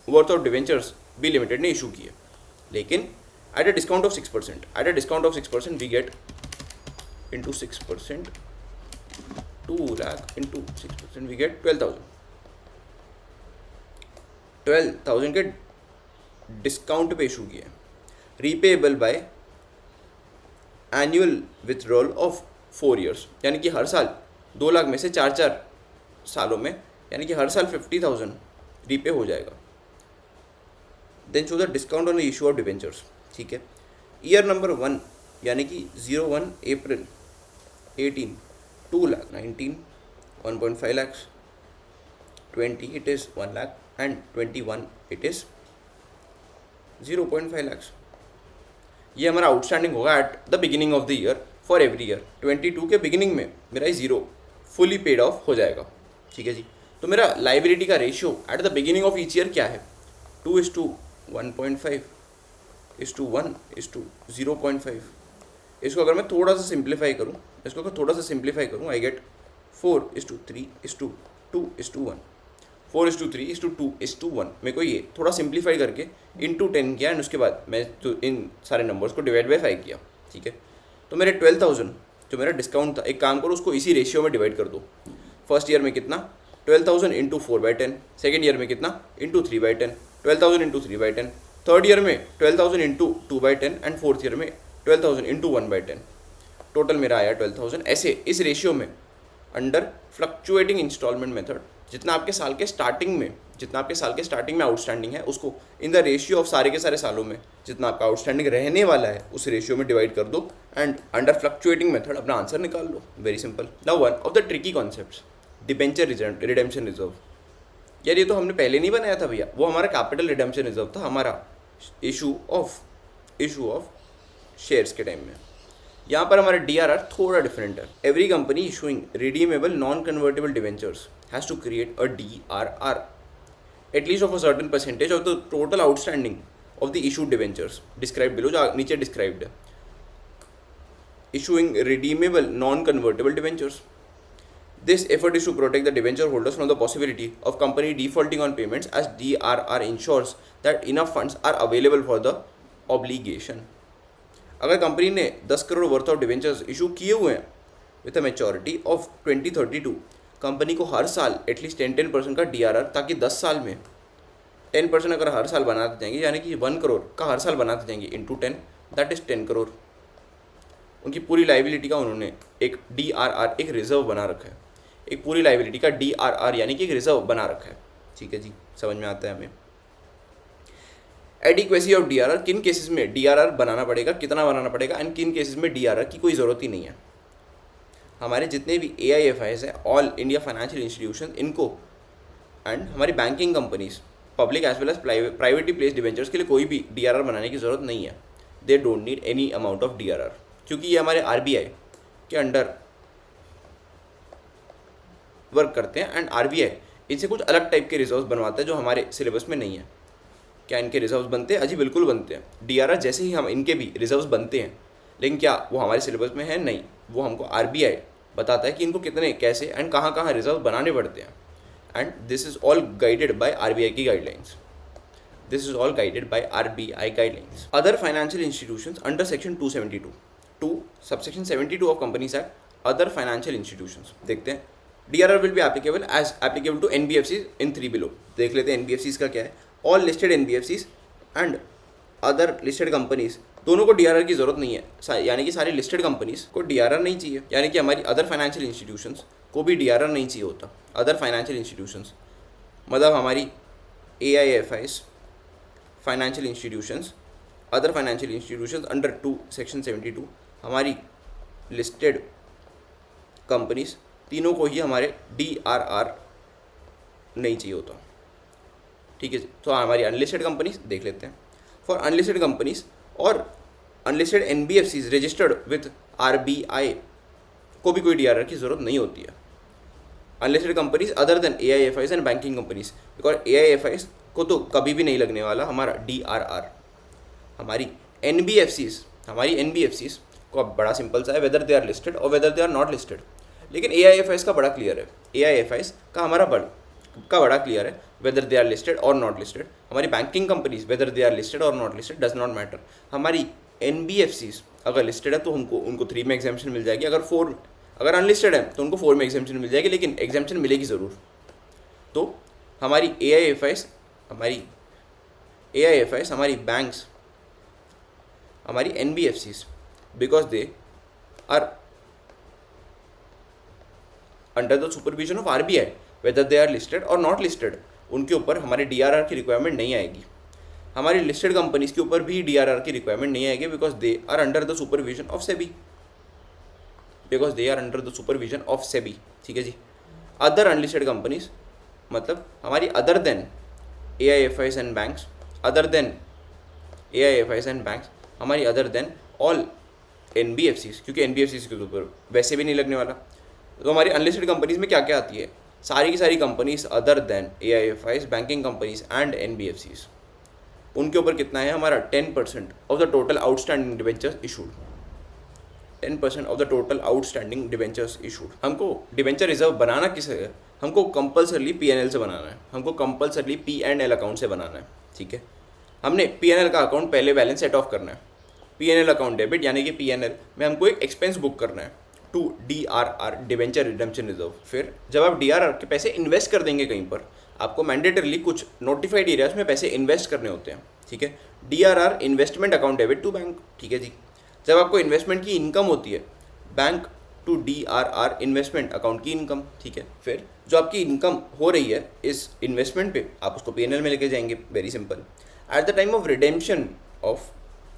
worth of debentures B limited ने इशू किए, लेकिन at a discount of 6%। At a discount of 6% we get into 6%, 2 lakh into 6% we get 12,000। 12,000 के डिस्काउंट पे इशू किए, repayable by annual withdrawal of 4 years, यानी कि हर साल 2 लाख में से 4 सालों में, यानी कि हर साल 50,000 रीपे हो जाएगा। Then show the discount on the issue of debentures. ठीक है, ईयर नंबर 1 यानी कि 01 April 18, 2 lakh, 19, 1.5 lakhs, 20 it is 1 lakh, and 21 it is 0.5 lakhs। ये हमारा आउटस्टैंडिंग होगा at the beginning of the year for every year. 22 के beginning में मेरा ये 0 फुली पेड ऑफ हो जाएगा। ठीक है जी, तो मेरा लाइबिलिटी का ratio at the beginning of each year क्या है? 2:1.5 1 0.5। इसको अगर मैं थोड़ा सा सिंप्लीफाई करूँ, आई गेट 4:3:2:1, 4:3:2:1। मेरे को ये थोड़ा सिंप्लीफाई करके इंटू 10 किया एंड उसके बाद मैं तो इन सारे नंबर्स को डिवाइड बाई 5 किया, ठीक है। तो मेरे 12,000 जो मेरा डिस्काउंट था, एक काम करो उसको इसी रेशियो में डिवाइड कर दो। फर्स्ट ईयर में कितना 12,000 इंटू 4/10, सेकेंड ईयर में कितना इंटू 3/10, 12,000 इंटू 3/10, थर्ड ईयर में 12,000 इंटू 2/10 एंड फोर्थ ईयर में 12,000 इंटू 1/10। टोटल मेरा आया 12,000। ऐसे इस रेशियो में अंडर फ्लक्चुएटिंग इंस्टॉलमेंट मेथड जितना आपके साल के स्टार्टिंग में आउटस्टैंडिंग है उसको इन द रेशियो ऑफ सारे के सारे सालों में जितना आपका आउटस्टैंडिंग रहने वाला है उस रेशियो में डिवाइड कर दो एंड अंडर फ्लक्चुएटिंग मेथड अपना आंसर निकाल लो। Very simple. Now one of the tricky concepts, debenture redemption reserve. यार ये तो हमने पहले नहीं बनाया था भैया, वो हमारा कैपिटल रिडेम्पशन रिजर्व था, हमारा इशू ऑफ शेयर्स के टाइम में। यहाँ पर हमारा DRR थोड़ा डिफरेंट है। Every company issuing redeemable non convertible debentures has to create a DRR at least of a certain percentage of the total outstanding of the issued debentures describe below, जो नीचे described है। Issuing redeemable non convertible debentures, this effort is to protect the debenture holders from the possibility of company defaulting on payments as DRR ensures that enough funds are available for the obligation। अगर company ने 10 crore worth of debentures issue किए हुए हैं with a maturity of 2032, company को हर साल at least 10% का DRR, ताकि 10 साल में 10% अगर हर साल बनाते जाएंगे यानी कि 1 करोड़ का हर साल बनाते जाएंगे इंटू 10 दैट इज़ 10 करोड़। उनकी पूरी लाइबिलिटी का उन्होंने एक DRR एक रिजर्व बना रखा है, एक पूरी लाइबिलिटी का DRR यानी कि एक रिजर्व बना रखा है। ठीक है जी, समझ में आता है हमें। एडिक्वेसी ऑफ DRR, किन केसेस में DRR बनाना पड़ेगा, कितना बनाना पड़ेगा एंड किन केसेस में DRR की कोई ज़रूरत ही नहीं है। हमारे जितने भी AIFIs हैं, ऑल इंडिया फाइनेंशियल इंस्टीट्यूशन, इनको एंड हमारी banking companies public as well as privately placed debentures के लिए कोई भी DRR बनाने की ज़रूरत नहीं है। They don't need any amount of DRR, क्योंकि ये हमारे RBI के अंडर वर्क करते हैं एंड RBI इनसे कुछ अलग टाइप के रिजर्व्स बनवाता है जो हमारे सिलेबस में नहीं है। क्या इनके रिजर्व्स बनते हैं? अजी बिल्कुल बनते हैं। DRR जैसे ही हम इनके भी रिजर्व्स बनते हैं, लेकिन क्या वो हमारे सिलेबस में है? नहीं, वो हमको RBI बताता है कि इनको कितने, कैसे एंड कहाँ कहाँ रिजर्व बनाने पड़ते हैं। And this is all guided by RBI की guidelines. This is all guided by RBI guidelines. Other financial institutions under section 272 subsection 72 of companies act, other financial institutions. देखते हैं DRR will be applicable to NBFCs in 3 below। देख लेते हैं NBFCs का क्या है। All listed NBFCs and other listed companies, दोनों को DRR की जरूरत नहीं है, यानी कि सारी लिस्टेड कंपनीज को DRR नहीं चाहिए, यानी कि हमारी अदर फाइनेंशियल इंस्टीट्यूशंस को भी DRR नहीं चाहिए होता। अदर फाइनेंशियल इंस्टीट्यूशंस मतलब हमारी AIFIs financial institutions, other financial institutions under section 72, हमारी लिस्टेड कंपनीज, तीनों को ही हमारे DRR नहीं चाहिए होता। ठीक है, तो हमारी अनलिस्टेड कंपनीज देख लेते हैं। फॉर अनलिस्टेड कंपनीज और unlisted NBFCs registered with RBI को भी कोई DRR की ज़रूरत नहीं होती है। Unlisted companies other than AIFIs and banking companies, because AIFIs को तो कभी भी नहीं लगने वाला हमारा DRR। हमारी NBFCs को अब बड़ा सिंपल सा है, वेदर दे आर लिस्टेड और whether they are not listed. लेकिन AIFIs का बड़ा क्लियर है, AIFIs का हमारा बड़ा क्लियर है, वेदर दे आर लिस्टेड और नॉट लिस्टेड। हमारी banking companies whether they are listed और not listed does not matter. हमारी NBFCs अगर लिस्टेड है तो उनको 3 में एग्जाम्पशन मिल जाएगी, अगर अनलिस्टेड है तो उनको 4 में एग्जाम्पशन मिल जाएगी, लेकिन एग्जाम्पशन मिलेगी ज़रूर। तो हमारी AIFIs, हमारी बैंक्स, हमारी NBFCs, because they are under the supervision of RBI whether they are listed और नॉट लिस्टेड, उनके ऊपर हमारे DRR की रिक्वायरमेंट नहीं आएगी। हमारी लिस्टेड कंपनीज के ऊपर भी DRR की रिक्वायरमेंट नहीं आएगी, because they are under the supervision of SEBI. ठीक है जी। अदर अनलिस्टेड कंपनीज मतलब हमारी other than AIFIs and banks, हमारी अदर देन ऑल NBFCs, क्योंकि NBFCs के ऊपर वैसे भी नहीं लगने वाला। तो हमारी अनलिस्टेड कंपनीज में क्या क्या आती है? सारी की सारी companies other than AIFIs, banking companies and NBFCs, उनके ऊपर कितना है हमारा 10% of the total outstanding debentures issued. 10% of the total outstanding debentures issued. हमको डिवेंचर रिजर्व बनाना किसे है? हमको कंपल्सरली PNL से बनाना है, हमको कंपल्सरली P&L अकाउंट से बनाना है, ठीक है। हमने P&L का अकाउंट पहले बैलेंस सेट ऑफ करना है। P&L अकाउंट डेबिट यानी कि P&L में हमको एक एक्सपेंस बुक करना है to DRR debenture redemption reserve. फिर जब आप DRR के पैसे इन्वेस्ट कर देंगे कहीं पर, आपको मैंडेटरली कुछ नोटिफाइड एरियाज में पैसे इन्वेस्ट करने होते हैं, ठीक है। DRR investment account debit to bank, ठीक है जी। जब आपको इन्वेस्टमेंट की इनकम होती है, bank to DRR investment account की इनकम, ठीक है। फिर जो आपकी इनकम हो रही है इस इन्वेस्टमेंट पे, आप उसको P&L में लेके जाएंगे, very simple. At the time of redemption of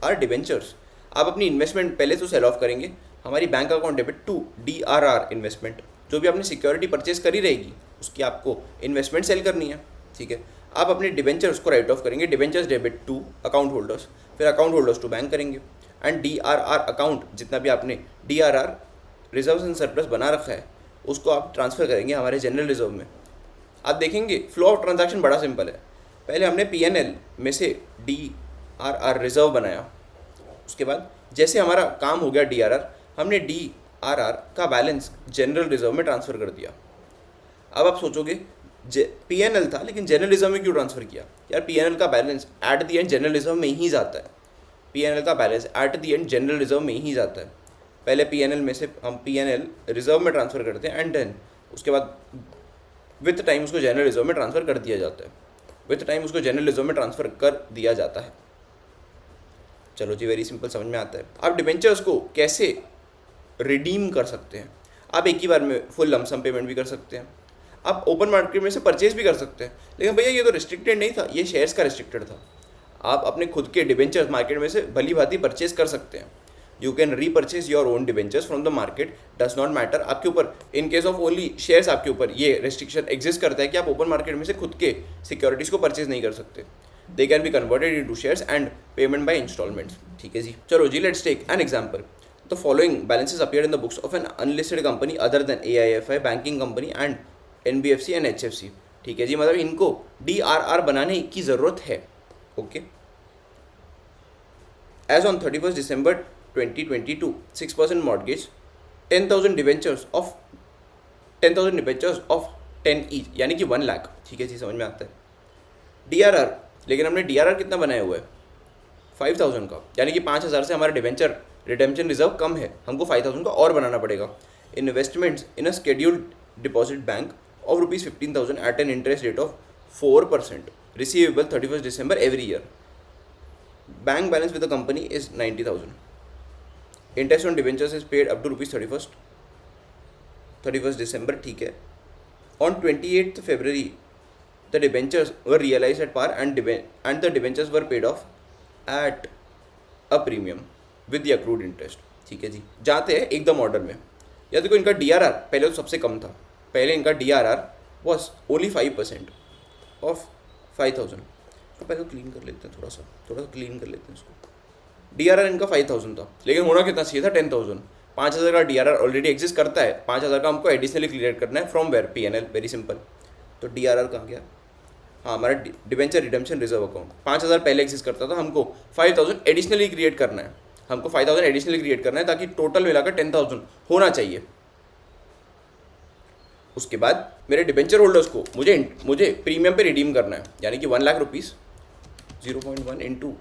our debentures, आप अपनी इन्वेस्टमेंट पहले तो सेल ऑफ करेंगे, हमारी bank account debit to DRR investment, जो भी आपने सिक्योरिटी परचेज करी रहेगी उसकी आपको इन्वेस्टमेंट सेल करनी है, ठीक है। आप अपने डिवेंचर्स को राइट ऑफ करेंगे, debentures debit to account holders, फिर अकाउंट होल्डर्स टू बैंक करेंगे। एंड DRR अकाउंट, जितना भी आपने DRR रिजर्व एंड सरप्लस बना रखा है, उसको आप ट्रांसफ़र करेंगे हमारे जनरल रिजर्व में। आप देखेंगे फ्लो ऑफ ट्रांजैक्शन बड़ा सिंपल है। पहले हमने P&L में से DRR रिजर्व बनाया, उसके बाद जैसे हमारा काम हो गया DRR, हमने DRR का बैलेंस जनरल रिजर्व में ट्रांसफ़र कर दिया। अब आप सोचोगे P&L था लेकिन जनरल रिजर्व में क्यों ट्रांसफ़र किया? यार P&L का balance at the and general reserve में ही जाता है। P&L का balance at the and general reserve में ही जाता है। पहले P&L में से हम P&L रिजर्व में ट्रांसफ़र करते हैं एंड देन उसके बाद विथ टाइम उसको जनरल रिजर्व में ट्रांसफ़र कर दिया जाता है, विथ टाइम उसको जनरल रिजर्व में ट्रांसफ़र कर दिया जाता है। चलो जी, वेरी सिंपल, समझ में आता है। आप डिबेंचर्स को कैसे रिडीम कर सकते हैं? आप एक ही बार में फुल लमसम पेमेंट भी कर सकते हैं, आप ओपन मार्केट में से परचेज भी कर सकते हैं, लेकिन भैया ये तो रिस्ट्रिक्टेड नहीं था, ये शेयर्स का रिस्ट्रिक्टेड था। आप अपने खुद के डिबेंचर्स मार्केट में से भली भांति परचेज कर सकते हैं। You can repurchase your own debentures from the market, does not matter आपके ऊपर। In case of only shares आपके ऊपर ये रेस्ट्रिक्शन एग्जिस्ट करता है कि आप ओपन मार्केट में से खुद के सिक्योरिटीज़ को परचेज नहीं कर सकते। They can be converted into shares and payment by instalments, ठीक है जी। चलो जी, let's take an example. The following balances appear in the books of an unlisted company other than AIFI, banking company and NBFC and HFC, ठीक है जी। मतलब इनको DRR बनाने की ज़रूरत है, okay. As on 31 December 2022, 6% mortgage, 10,000 debentures of 10 each, यानी कि 1 लाख, ठीक है जी, समझ में आता है। DRR, लेकिन हमने DRR कितना बनाया हुआ है? 5,000 का, यानी कि 5,000 से हमारा डिवेंचर रिडेम्पशन रिजर्व कम है, हमको 5,000 का और बनाना पड़ेगा। Investments in a scheduled deposit bank of ₹15,000 at an interest rate of 4%, receivable 31 December every year. Bank balance with the company is 90,000। Interest on debentures is paid up to ₹31 December, ठीक है। On 28 February the debentures were realized at par and the debentures were paid off at a premium with the accrued interest, ठीक है जी। जाते हैं एकदम order में। या देखो, इनका DRR पहले तो सबसे कम था, पहले इनका DRR was only 5% ऑफ 5,000। तो पहले क्लीन कर लेते हैं, थोड़ा सा क्लीन कर लेते हैं इसको। DRR इनका 5,000 था, लेकिन होना कितना चाहिए था? 10,000। 5,000 का DRR ऑलरेडी एग्जिस्ट करता है, 5,000 का हमको एडिशनली क्लियर करना है from where? P&L, very simple. तो DRR कहाँ गया? हाँ, हमारा डिवेंचर रिडेम्पशन रिजर्व अकाउंट 5,000 पहले एग्जिस्ट करता था, हमको 5,000 एडिशनली क्रिएट करना है, हमको 5,000 एडिशनली क्रिएट करना है ताकि टोटल मिलाकर 10,000 होना चाहिए। उसके बाद मेरे डिवेंचर होल्डर्स को मुझे प्रीमियम पे रिडीम करना है, यानी कि 1 lakh rupees, 0.1 into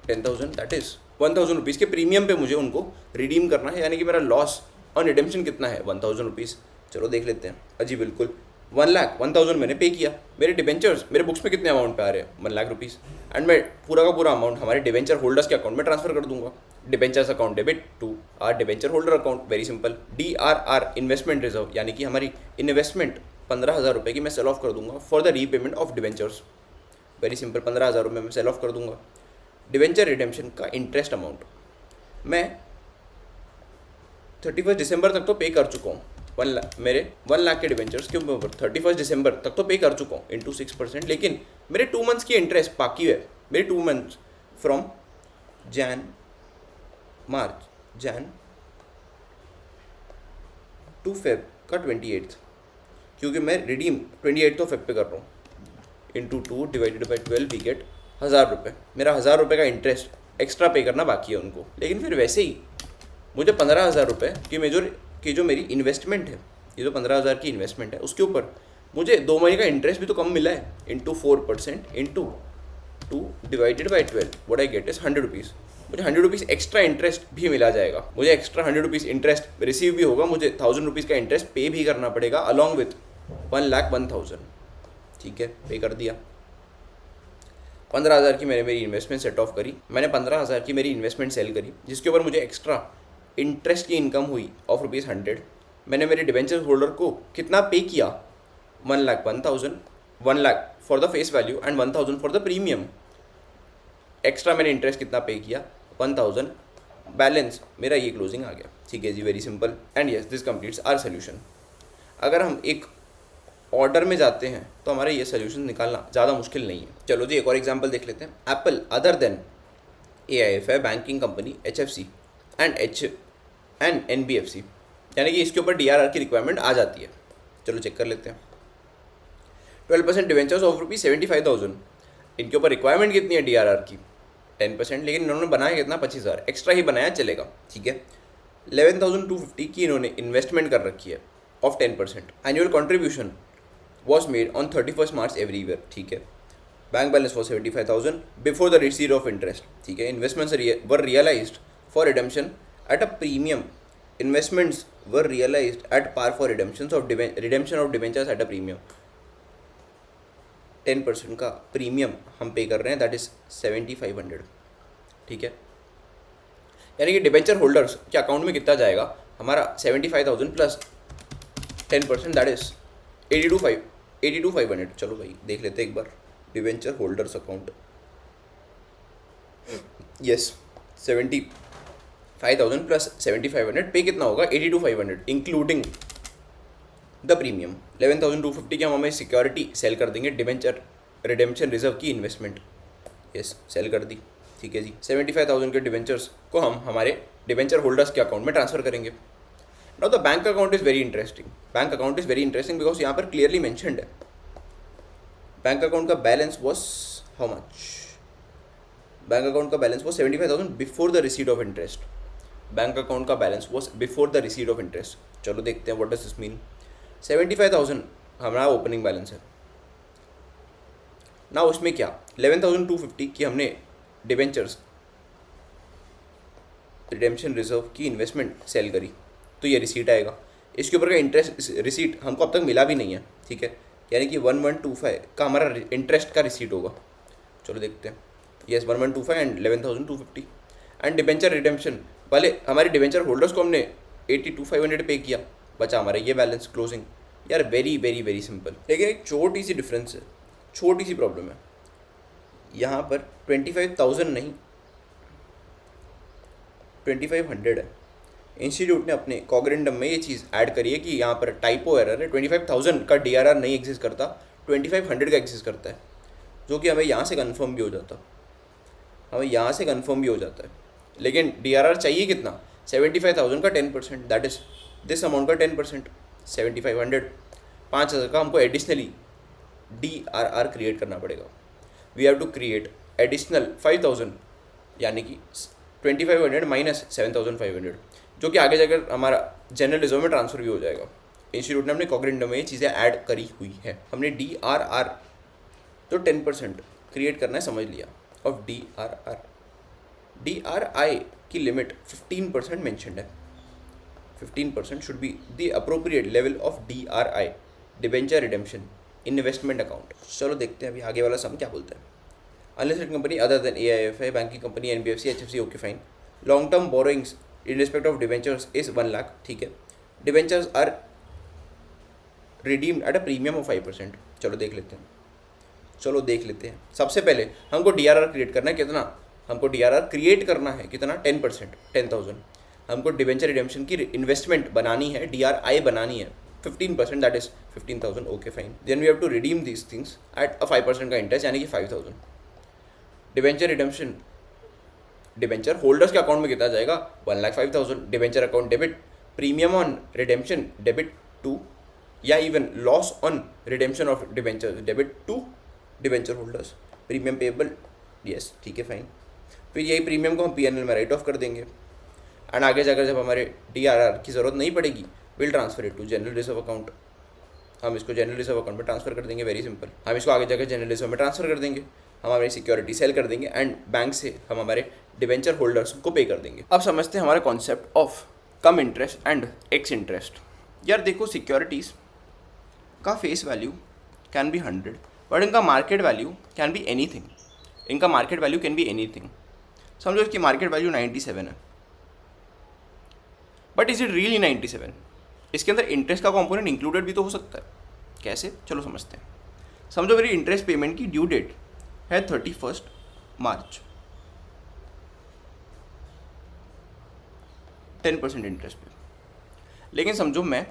10,000 that is 1,000 rupees के प्रीमियम पे मुझे उनको रिडीम करना है, यानी कि मेरा लॉस ऑन रिडेम्पशन कितना है? 1,000 रुपीज़। चलो देख लेते हैं। अजी बिल्कुल, 1,01,000 मैंने पे किया। मेरे डिवेंचर्स मेरे बुक्स में कितने अमाउंट पे आ रहे हैं? 1 लाख रुपीज़। एंड मैं पूरा का पूरा अमाउंट हमारे डिवेंचर होल्डर्स के अकाउंट में ट्रांसफर कर दूंगा। Debentures account debit to our debenture holder account, very simple. DRR investment reserve, यानी कि हमारी इन्वेस्टमेंट 15,000 रुपये की मैं सेल ऑफ कर दूंगा for the repayment of debentures, very simple. 15,000 रुपये मैं सेल ऑफ कर दूंगा। डिवेंचर रिडेम्पशन का इंटरेस्ट अमाउंट मैं 31 December तक तो पे कर चुका हूँ। मेरे 1 लाख के डिवेंचर्स के ऊपर 31 December तक तो पे कर चुका हूँ इंटू 6%, लेकिन मेरे 2 months की इंटरेस्ट बाकी है। मेरे 2 months from Jan to Feb का 28th, क्योंकि मैं रिडीम 28 Feb पे कर रहा हूँ, into 2 divided by 12 we get 1,000 रुपये। मेरा 1,000 रुपये का इंटरेस्ट एक्स्ट्रा पे करना बाकी है उनको, लेकिन फिर वैसे ही मुझे 15,000 रुपये की जो मेरी इन्वेस्टमेंट है, ये जो 15,000 की इन्वेस्टमेंट है उसके ऊपर मुझे 2 महीने का इंटरेस्ट भी तो कम मिला है, into 4% into 2 divided by 12, what I get is 100 rupees. मुझे 100 रुपीज़ एक्स्ट्रा इंटरेस्ट भी मिला जाएगा, मुझे एक्स्ट्रा 100 रुपीज़ इंटरेस्ट रिसीव भी होगा, मुझे 1000 रुपीज़ का इंटरेस्ट पे भी करना पड़ेगा अलॉन्ग विथ 1,01,000। ठीक है, पे कर दिया। 15,000 की मैंने मेरी इन्वेस्टमेंट सेट ऑफ करी, मैंने 15,000 की मेरी इन्वेस्टमेंट सेल करी, जिसके ऊपर मुझे एक्स्ट्रा इंटरेस्ट की इनकम हुई ऑफ ₹100। मैंने मेरे डिवेंचर होल्डर को कितना पे किया, 1,01,000, 1 lakh for the face value and 1,000 for the premium. Extra मैंने इंटरेस्ट कितना पे किया, 1,000, बैलेंस मेरा ये क्लोजिंग आ गया। ठीक है जी, very simple and yes this completes our solution. अगर हम एक ऑर्डर में जाते हैं तो हमारा ये सोल्यूशन निकालना ज़्यादा मुश्किल नहीं है। चलो जी एक और एग्जांपल देख लेते हैं। Apple other than AIFI banking company HFC and NBFC, यानी कि इसके ऊपर DRR की रिक्वायरमेंट आ जाती है। चलो चेक कर लेते हैं। 12% डिवेंचर्स ऑफ ₹75,000, इनके ऊपर रिक्वायरमेंट कितनी है DRR की, 10%, लेकिन इन्होंने बनाया कितना, 25,000, एक्स्ट्रा ही बनाया चलेगा। ठीक है, 11,250 की इन्होंने इन्वेस्टमेंट कर रखी है of 10%। Annual contribution was made on 31st March every year। ठीक है, bank balance was 75,000 before the receipt of interest। ठीक है, investments were realized for redemption at a premium, investments were realized at par for redemption of debentures at a premium। 10% का premium हम पे कर रहे हैं, दैट इज 7,500। ठीक है, यानी कि डिबेंचर होल्डर्स के अकाउंट में कितना जाएगा हमारा, 75,000 प्लस 10%, दैट इज 82,500। चलो भाई देख लेते हैं एक बार, debenture holders account, yes 75,000 plus 7,500, पे कितना होगा, 82,500 इंक्लूडिंग द प्रीमियम। 11,250 की हम हमें सिक्योरिटी सेल कर देंगे, डिवेंचर रिडेम्पशन रिजर्व की इन्वेस्टमेंट, यस सेल कर दी। ठीक है जी, 75,000 के डिवेंचर्स को हम हमारे डिवेंचर होल्डर्स के अकाउंट में ट्रांसफर करेंगे। Now the bank account is very interesting। Bank account is very interesting because यहाँ पर क्लियरली मैंशनड है बैंक अकाउंट का balance was how much, bank account का balance was 75,000 before the receipt of interest. Bank account का balance was before the receipt of interest. चलो देखते हैं what does this mean. 75,000 हमारा ओपनिंग बैलेंस है ना, उसमें क्या 11,250 की हमने डिवेंचर्स रिडेम्पशन रिजर्व की इन्वेस्टमेंट सेल करी, तो ये रिसीट आएगा। इसके ऊपर का इंटरेस्ट रिसीट हमको अब तक मिला भी नहीं है। ठीक है, यानी कि 1125 का हमारा इंटरेस्ट का रिसीट होगा। चलो देखते हैं, yes 1125 and 11,250 and debenture redemption वाले हमारे डिवेंचर होल्डर्स को हमने 82,500 पे किया, बचा हमारा ये बैलेंस क्लोजिंग। यार वेरी वेरी वेरी सिंपल, लेकिन एक छोटी सी डिफरेंस है, छोटी सी प्रॉब्लम है। यहाँ पर 25,000 नहीं 2,500 है। इंस्टीट्यूट ने अपने कॉग्रेंडम में ये चीज़ ऐड करी है कि यहाँ पर टाइपो एरर है, 25,000 का DRR नहीं एग्जिस्ट करता, 2,500 का एग्जिस्ट करता है, जो कि हमें यहाँ से कंफर्म भी हो जाता है। लेकिन DRR चाहिए कितना, 75,000 का 10%, दैट इज दिस अमाउंट का 10%, 7,500। 5,000 का हमको एडिशनली DRR क्रिएट करना पड़ेगा। We have to create additional 5,000, यानी कि 2,500 माइनस 7,500, जो कि आगे जाकर हमारा जनरल रिजर्व में ट्रांसफर भी हो जाएगा। इंस्टीट्यूट ने अपने कॉग्रेंडम में ये चीज़ें ऐड करी हुई है। हमने DRR तो 10% क्रिएट करना है, समझ लिया, ऑफ DRR। DRI की लिमिट 15% मेंशन्ड है। 15% should be the appropriate level of DRI, debenture redemption investment account. चलो देखते हैं अभी आगे वाला सम क्या बोलते हैं। Unlisted company other than AIFI banking company NBFC HFC, okay fine. Long term borrowings in respect of debentures is 1 lakh. ठीक है, debentures are redeemed at a premium of 5%। चलो देख लेते हैं। सबसे पहले हमको DRR क्रिएट करना है कितना, हमको DRR क्रिएट करना है कितना, 10%, 10,000। हमको डिवेंचर रिडेम्पशन की इन्वेस्टमेंट बनानी है, DRI बनानी है 15%, that is 15,000, okay fine. Then we have to redeem these things at a 5% का इंटरेस्ट, यानी कि 5,000। डिवेंचर रिडेम्पशन डिवेंचर होल्डर्स के अकाउंट में कितना जाएगा, 1,05,000। Debenture account debit, premium on redemption debit to, या even loss on redemption of debenture debit to debenture holders. Premium payable, yes ठीक है फाइन। फिर यही प्रीमियम को हम PNL में राइट ऑफ कर देंगे। एंड आगे जाकर जब हमारे DRR की ज़रूरत नहीं पड़ेगी, will transfer it to general reserve account. हम इसको जनरल रिजर्व अकाउंट में ट्रांसफर कर देंगे, वेरी सिंपल। हम इसको आगे जाकर जनरल रिजर्व में ट्रांसफर कर देंगे, हम हमारी सिक्योरिटी सेल कर देंगे एंड बैंक से हम हमारे डिवेंचर होल्डर्स को पे कर देंगे। अब समझते हैं हमारा concept of cum interest and ex interest. यार देखो, सिक्योरिटीज़ का face value can be 100, but इनका market value can be anything. इनका market value can be anything. समझो इसकी मार्केट वैल्यू 97 है, बट इज इट रियली 97? इसके अंदर इंटरेस्ट का कंपोनेंट इंक्लूडेड भी तो हो सकता है। कैसे? चलो समझते हैं। समझो मेरी इंटरेस्ट पेमेंट की ड्यू डेट है 31 मार्च, 10% इंटरेस्ट पे। लेकिन समझो मैं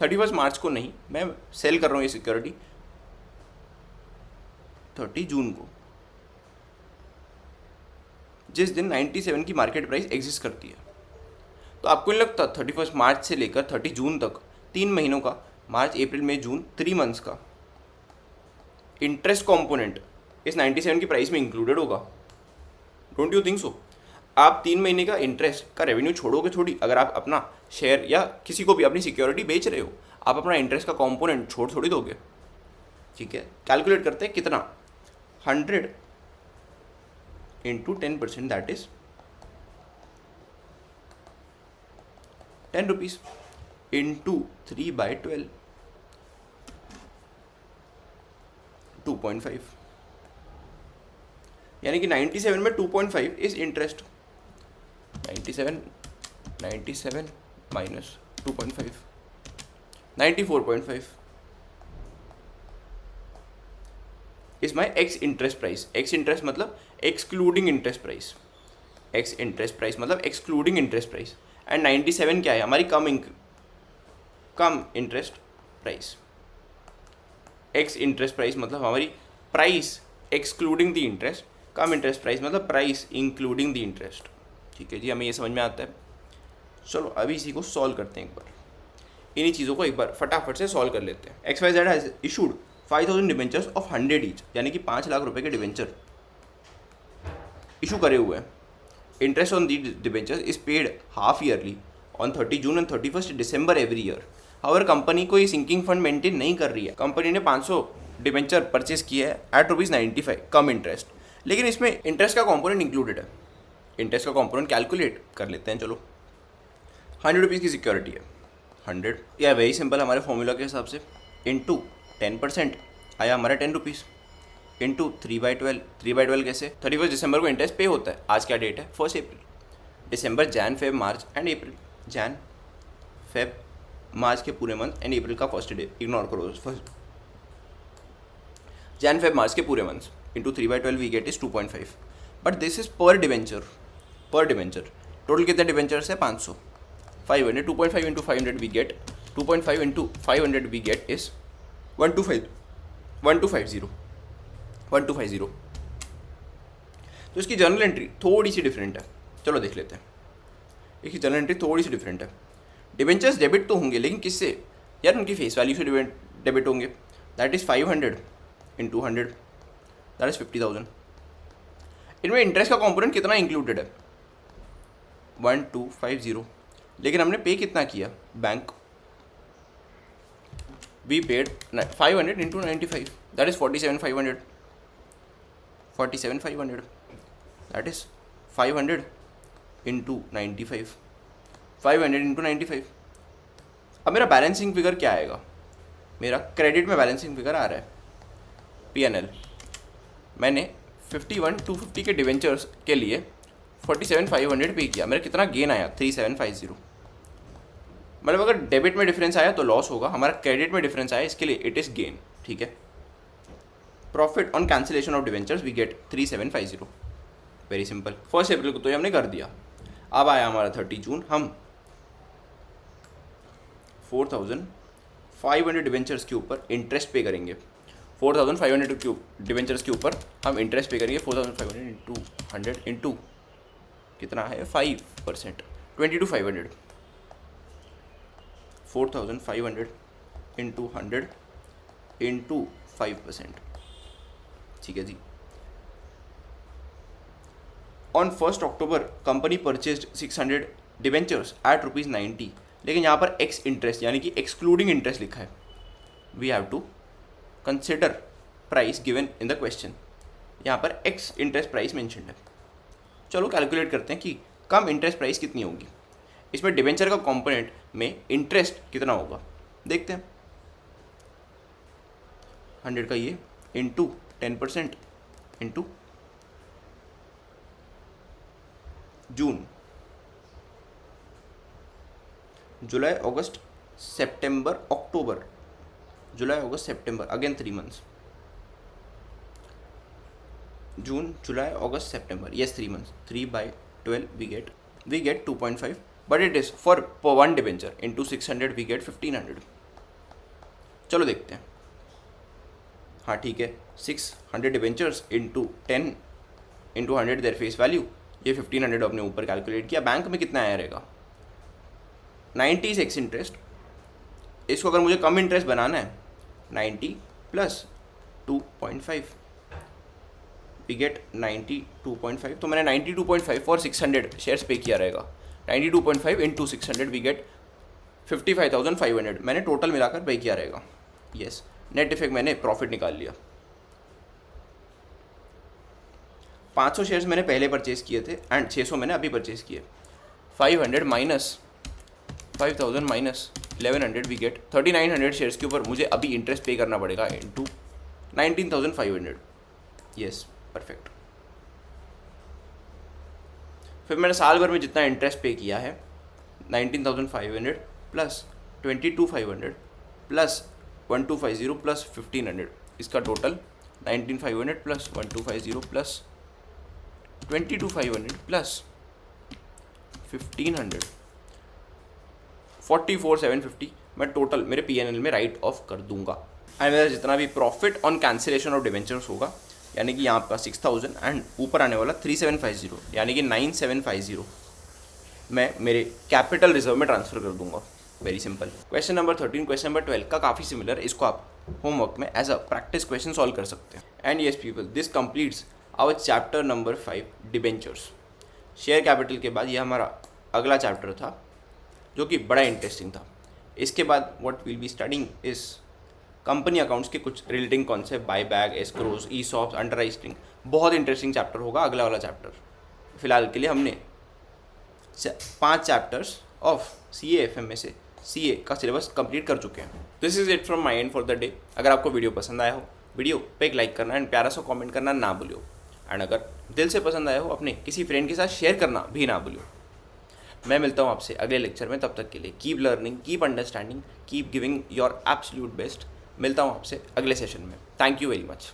31 मार्च को नहीं, मैं सेल कर रहा हूँ ये सिक्योरिटी 30 जून को, जिस दिन 97 की मार्केट प्राइस एग्जिस्ट करती है। तो आपको नहीं लगता 31 मार्च से लेकर 30 जून तक 3 महीनों का, मार्च अप्रैल मई जून, 3 मंथ्स का इंटरेस्ट कंपोनेंट इस 97 की प्राइस में इंक्लूडेड होगा? Don't you think so? आप 3 महीने का इंटरेस्ट का रेवेन्यू छोड़ोगे थोड़ी? अगर आप अपना शेयर या किसी को भी अपनी सिक्योरिटी बेच रहे हो, आप अपना इंटरेस्ट का कंपोनेंट छोड़ थोड़ी दोगे। ठीक है, कैलकुलेट करते हैं कितना, 100 into 10%, that is 10 rupees, into 3/12, 2.5, यानी कि 97 में 2.5 is interest. 97 minus 2.5, 94.5 is my ex interest price. Ex interest मतलब excluding interest price, ex interest price मतलब एक्सक्लूडिंग इंटरेस्ट प्राइस। एंड 97 क्या है? हमारी cum interest price. Ex interest price मतलब हमारी price excluding the interest, cum interest price मतलब price including the interest. ठीक है जी, हमें ये समझ में आता है। चलो अभी इसी को सॉल्व करते हैं एक बार, इन्हीं चीज़ों को एक बार फटाफट से सॉल्व कर लेते हैं। XYZ has issued 5000 debentures of 100 each, यानी कि 5 लाख रुपए के डिवेंचर इशू करे हुए हैं। Interest on the debentures is paid half yearly on 30 June and 31 December every year. However company कोई सिंकिंग फंड मेंटेन नहीं कर रही है। कंपनी ने 500 डिवेंचर परचेज किया है एट ₹95 कम इंटरेस्ट, लेकिन इसमें इंटरेस्ट का कंपोनेंट इंक्लूडेड है। इंटरेस्ट का कंपोनेंट कैलकुलेट कर लेते हैं। चलो, 100 रुपीज़ की सिक्योरिटी है, 100 या वेरी सिंपल हमारे फॉर्मूला के हिसाब से, इंटू 10% आया हमारा 10 रुपीज़, इंटू 3/12। 3/12 कैसे? 31 दिसंबर को इंटरेस्ट पे होता है। आज क्या डेट है? 1 April. December, Jan, Feb, March and April. Jan, Feb, March के पूरे मंथ एंड अप्रैल का फर्स्ट डे इग्नोर करो। फर्स्ट जैन, फेब, मार्च के पूरे months into 3/12 we get is 2.5, but this is per debenture. Per debenture total कितने debentures है? 500, 500, 2.5 into 500 we get, 2.5 into 500 we get is 1250। तो इसकी journal entry थोड़ी सी different है। चलो देख लेते हैं। इसकी जर्नल एंट्री थोड़ी सी डिफरेंट है। डिवेंचर्स डेबिट तो होंगे, लेकिन किससे? यार उनकी फेस वैल्यू से डेबिट होंगे। That is 500 into 100, that is 50,000। इनमें इंटरेस्ट का कंपोनेंट कितना इंक्लूडेड है? 1250। लेकिन हमने पे कितना किया? Bank we paid 500 into 95, that is 47,500। 47,500 that is 500 into 95, 500 into 95। अब मेरा बैलेंसिंग फिगर क्या आएगा? मेरा क्रेडिट में बैलेंसिंग फिगर आ रहा है P&L। मैंने 51,250 के डिवेंचर्स के लिए 47,500 पे किया। मेरा कितना गेन आया? 3,750। मतलब अगर डेबिट में डिफरेंस आया तो लॉस होगा, हमारा क्रेडिट में डिफरेंस आया इसके लिए इट इज़ गेन। ठीक है, profit on cancellation of debentures we get 3,750। Very simple. 1 April को तो ये हमने कर दिया। अब आया हमारा 30 जून, हम 4,500 डिवेंचर्स के ऊपर इंटरेस्ट पे करेंगे। 4,500 के डिवेंचर्स के ऊपर हम इंटरेस्ट पे करेंगे। 4,500 इंटू 100 इंटू कितना है? 5%, 22,500। 4,500 इंटू 100 इंटू 5%। ठीक है जी। On 1 October company purchased 600 debentures at ₹90, लेकिन यहाँ पर एक्स इंटरेस्ट यानी कि एक्सक्लूडिंग इंटरेस्ट लिखा है. We have to consider price given in the question. यहाँ पर एक्स इंटरेस्ट प्राइस मेंशन्ड है. चलो कैलकुलेट करते हैं कि कम इंटरेस्ट प्राइस कितनी होगी. इसमें डिबेंचर का कंपोनेंट में इंटरेस्ट कितना होगा देखते हैं. 100 का ये into 10% into June, July, August, September, October, July, August, September, again 3 months. June, July, August, September, yes 3 months. 3/12 we get 2.5, but it is for one debenture into 600 we get 1500. चलो देखते हैं. हाँ ठीक है, 600 debentures into 10 into 100 their face value, ये 1500 अपने ऊपर calculate किया. बैंक में कितना आया रहेगा 90 एक्स इंटरेस्ट. इसको अगर मुझे कम इंटरेस्ट बनाना है 90 प्लस 2.5 वी गेट 92.5. तो मैंने 92.5 फॉर 600 शेयर्स पे किया रहेगा. 92.5 इंटू 600 वी गेट 55,500. मैंने टोटल मिलाकर पे किया रहेगा. यस, नेट इफेक्ट मैंने प्रॉफिट निकाल लिया. 500 शेयर्स मैंने पहले परचेज किए थे एंड 600 मैंने अभी परचेज किए. 500 minus 5000 minus 1100 we get 3900 shares के ऊपर मुझे अभी इंटरेस्ट पे करना पड़ेगा इंटू 19,500. Yes, perfect. फिर मैंने साल भर में जितना इंटरेस्ट पे किया है 19,500 प्लस 22,500 प्लस 1250 प्लस 1500, इसका टोटल 19,500 प्लस 1250 प्लस 22,500 प्लस 1500, 44,750 मैं टोटल मेरे PNL में राइट ऑफ कर दूंगा. एंड मेरा जितना भी profit on cancellation of debentures होगा, यानी कि यहाँ आपका 6,000 एंड ऊपर आने वाला 3,750 यानी कि 9,750 मैं मेरे कैपिटल रिजर्व में ट्रांसफ़र कर दूंगा. Very simple. Question number 13, question number 12 का काफ़ी सिमिलर है. इसको आप होमवर्क में as a practice question solve कर सकते हैं. And yes people, this completes our chapter number 5 debentures. Share capital के बाद ये हमारा अगला चैप्टर था जो कि बड़ा इंटरेस्टिंग था. इसके बाद what will be studying is company accounts के कुछ relating concept, buy back, escrows, ESOPs, underwriting. बहुत इंटरेस्टिंग चैप्टर होगा अगला वाला चैप्टर. फिलहाल के लिए हमने 5 चैप्टर्स ऑफ CAFM में से CA का सिलेबस कंप्लीट कर चुके हैं. This is it from my and for the day. अगर आपको वीडियो पसंद आया हो, वीडियो पे एक लाइक करना एंड प्यारा सा कमेंट करना ना भूलियो. एंड अगर दिल से पसंद आया हो, अपने किसी फ्रेंड के साथ शेयर करना भी ना भूलियो. मैं मिलता हूँ आपसे अगले लेक्चर में. तब तक के लिए keep learning, keep understanding, keep giving your absolute best. मिलता हूँ आपसे अगले सेशन में. Thank you very much.